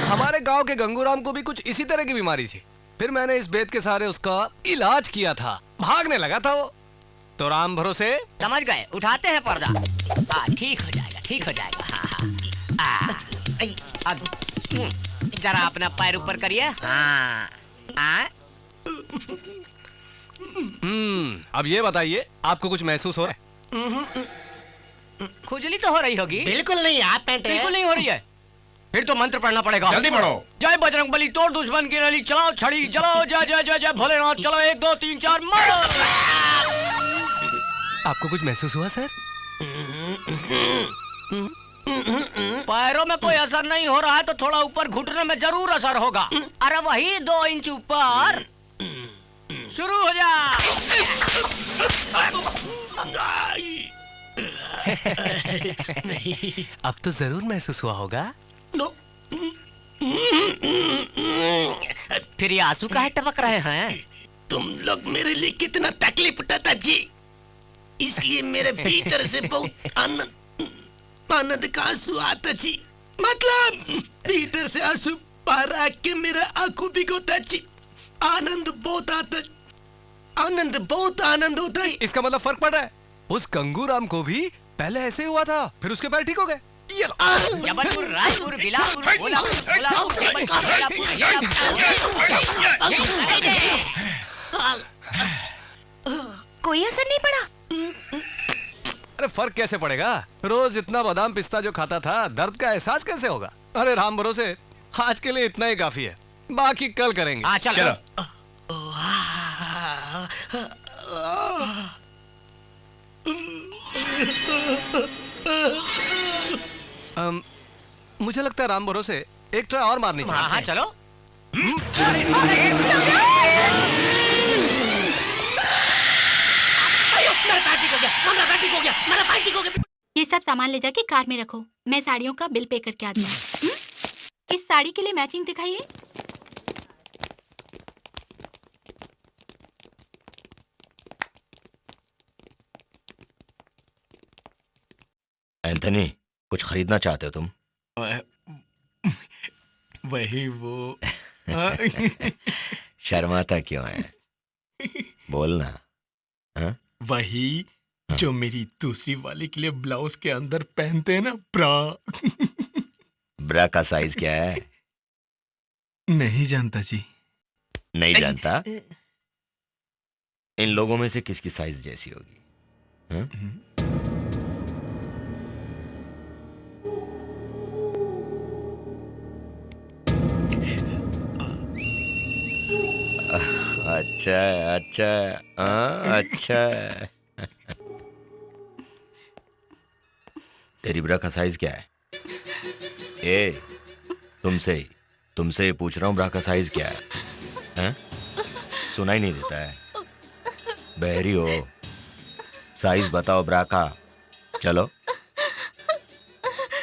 हमारे गांव के गंगूराम को भी कुछ इसी तरह की बीमारी थी, फिर मैंने इस बेत के सहारे उसका इलाज किया था। भागने लगा था वो, तो राम भरोसे। समझ गए, उठाते हैं पर्दा। ठीक हो जाएगा, ठीक हो जाएगा। हाँ। अब जरा अपना पैर ऊपर करिए। अब ये बताइए, आपको कुछ महसूस हो रहा है? खुजली तो हो रही होगी। बिल्कुल नहीं, आप पैंट बिल्कुल नहीं हो रही है। फिर तो मंत्र पढ़ना पड़ेगा। जल्दी पढ़ो। जय बजरंग बली, तोड़ दुश्मन की नली, चलाओ छड़ी, चलाओ जय जय जय जय भोलेनाथ, चलो 1 2 3 4 मारो। आपको कुछ महसूस हुआ सर? पैरों में कोई असर नहीं हो रहा है तो थोड़ा ऊपर घुटने में जरूर असर होगा। अरे वही 2 इंच ऊपर। शुरू हो जा। अब तो जरूर महसूस हुआ होगा। फिर ये आंसू काहे टपक रहे हैं? तुम लोग मेरे लिए कितना तकलीफ उठाता जी, इसलिए मेरे भीतर से बहुत आनंद का आंसू आता जी। मतलब भीतर से आंसू बाहर आके मेरा आंखों भिगोता जी। आनंद बहुत आता, आनंद बहुत आनंद होता है। इसका मतलब फर्क पड़ रहा है। उस गंगूराम को भी पहले ऐसे ही हुआ था, फिर उसके पैर ठीक हो गए। जबलपुर, रायपुर, बिलासपुर, भोलापुर, सोलापुर, जबलपुर, कोई असर नहीं पड़ा। अरे फर्क कैसे पड़ेगा? रोज इतना बादाम पिस्ता जो खाता था, दर्द का एहसास कैसे होगा? अरे राम भरोसे, आज के लिए इतना ही काफी है, बाकी कल करेंगे। चलो। मुझे लगता है राम भरोसे एक ट्राई और मारनी चाहिए। हाँ चलो। ये सब सामान ले जाके कार में रखो, मैं साड़ियों का बिल पे करके आती हूँ। इस साड़ी के लिए मैचिंग दिखाइए। एंथनी, कुछ खरीदना चाहते हो तुम? वही वो। शर्माता क्यों है? बोलना। हाँ? वही जो मेरी दूसरी वाली के लिए ब्लाउज के अंदर पहनते हैं ना, ब्रा। ब्रा का साइज क्या है? नहीं जानता जी। नहीं जानता? इन लोगों में से किसकी साइज जैसी होगी? हाँ? अच्छा अच्छा, अच्छा। तेरी ब्रा का साइज क्या है? तुमसे पूछ रहा हूँ, ब्रा का साइज क्या है? हैं? सुनाई नहीं देता है? बहरी हो? साइज बताओ ब्रा का। चलो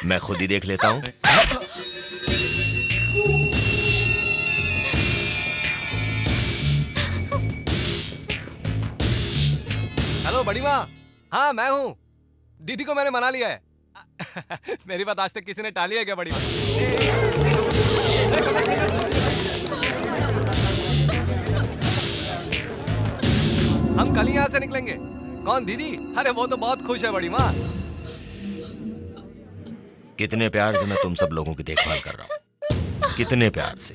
मैं खुद ही देख लेता हूँ। हेलो बड़ी माँ। हाँ मैं हूँ। दीदी को मैंने मना लिया है। मेरी बात आज तक किसी ने टाली है क्या बड़ी माँ? हम कल ही यहाँ से निकलेंगे। कौन दीदी? अरे वो तो बहुत खुश है बड़ी माँ। कितने प्यार से मैं तुम सब लोगों की देखभाल कर रहा हूँ, कितने प्यार से।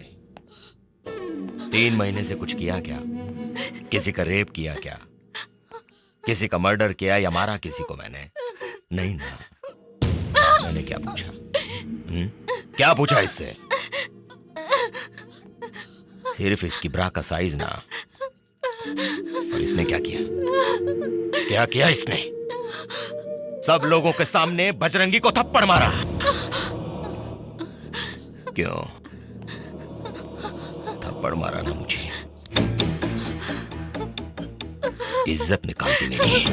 3 महीने से कुछ किया क्या? किसी का रेप किया क्या? किसी का मर्डर किया या मारा किसी को मैंने? नहीं ना। मैंने क्या पूछा? क्या पूछा इससे? सिर्फ इसकी ब्रा का साइज ना। और इसने क्या किया? क्या किया इसने? सब लोगों के सामने बजरंगी को थप्पड़ मारा। क्यों? थप्पड़ मारा ना मुझे, इज्जत निकालती नहीं।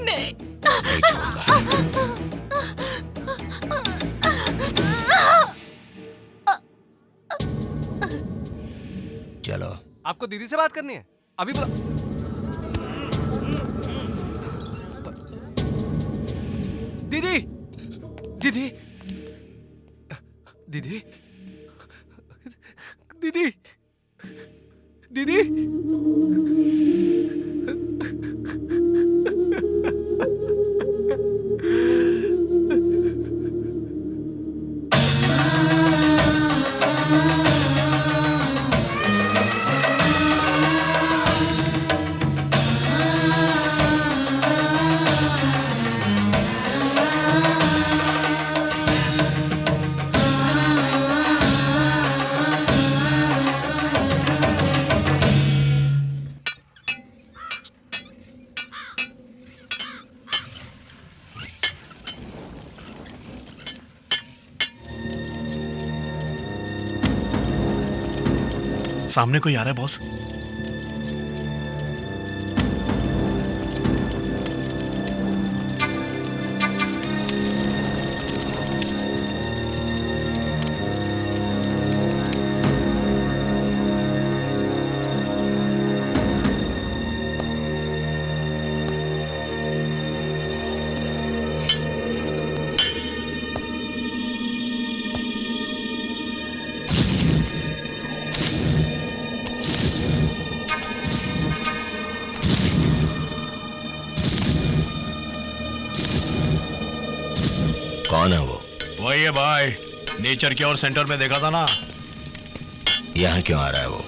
नहीं छोड़ूंगा। चलो। आपको दीदी से बात करनी है? अभी बुला। दीदी, दीदी, दीदी, दीदी, दीदी। सामने कोई आ रहा है बॉस। कौन है वो? वही है भाई, नेचर के और सेंटर में देखा था ना। यहाँ क्यों आ रहा है वो?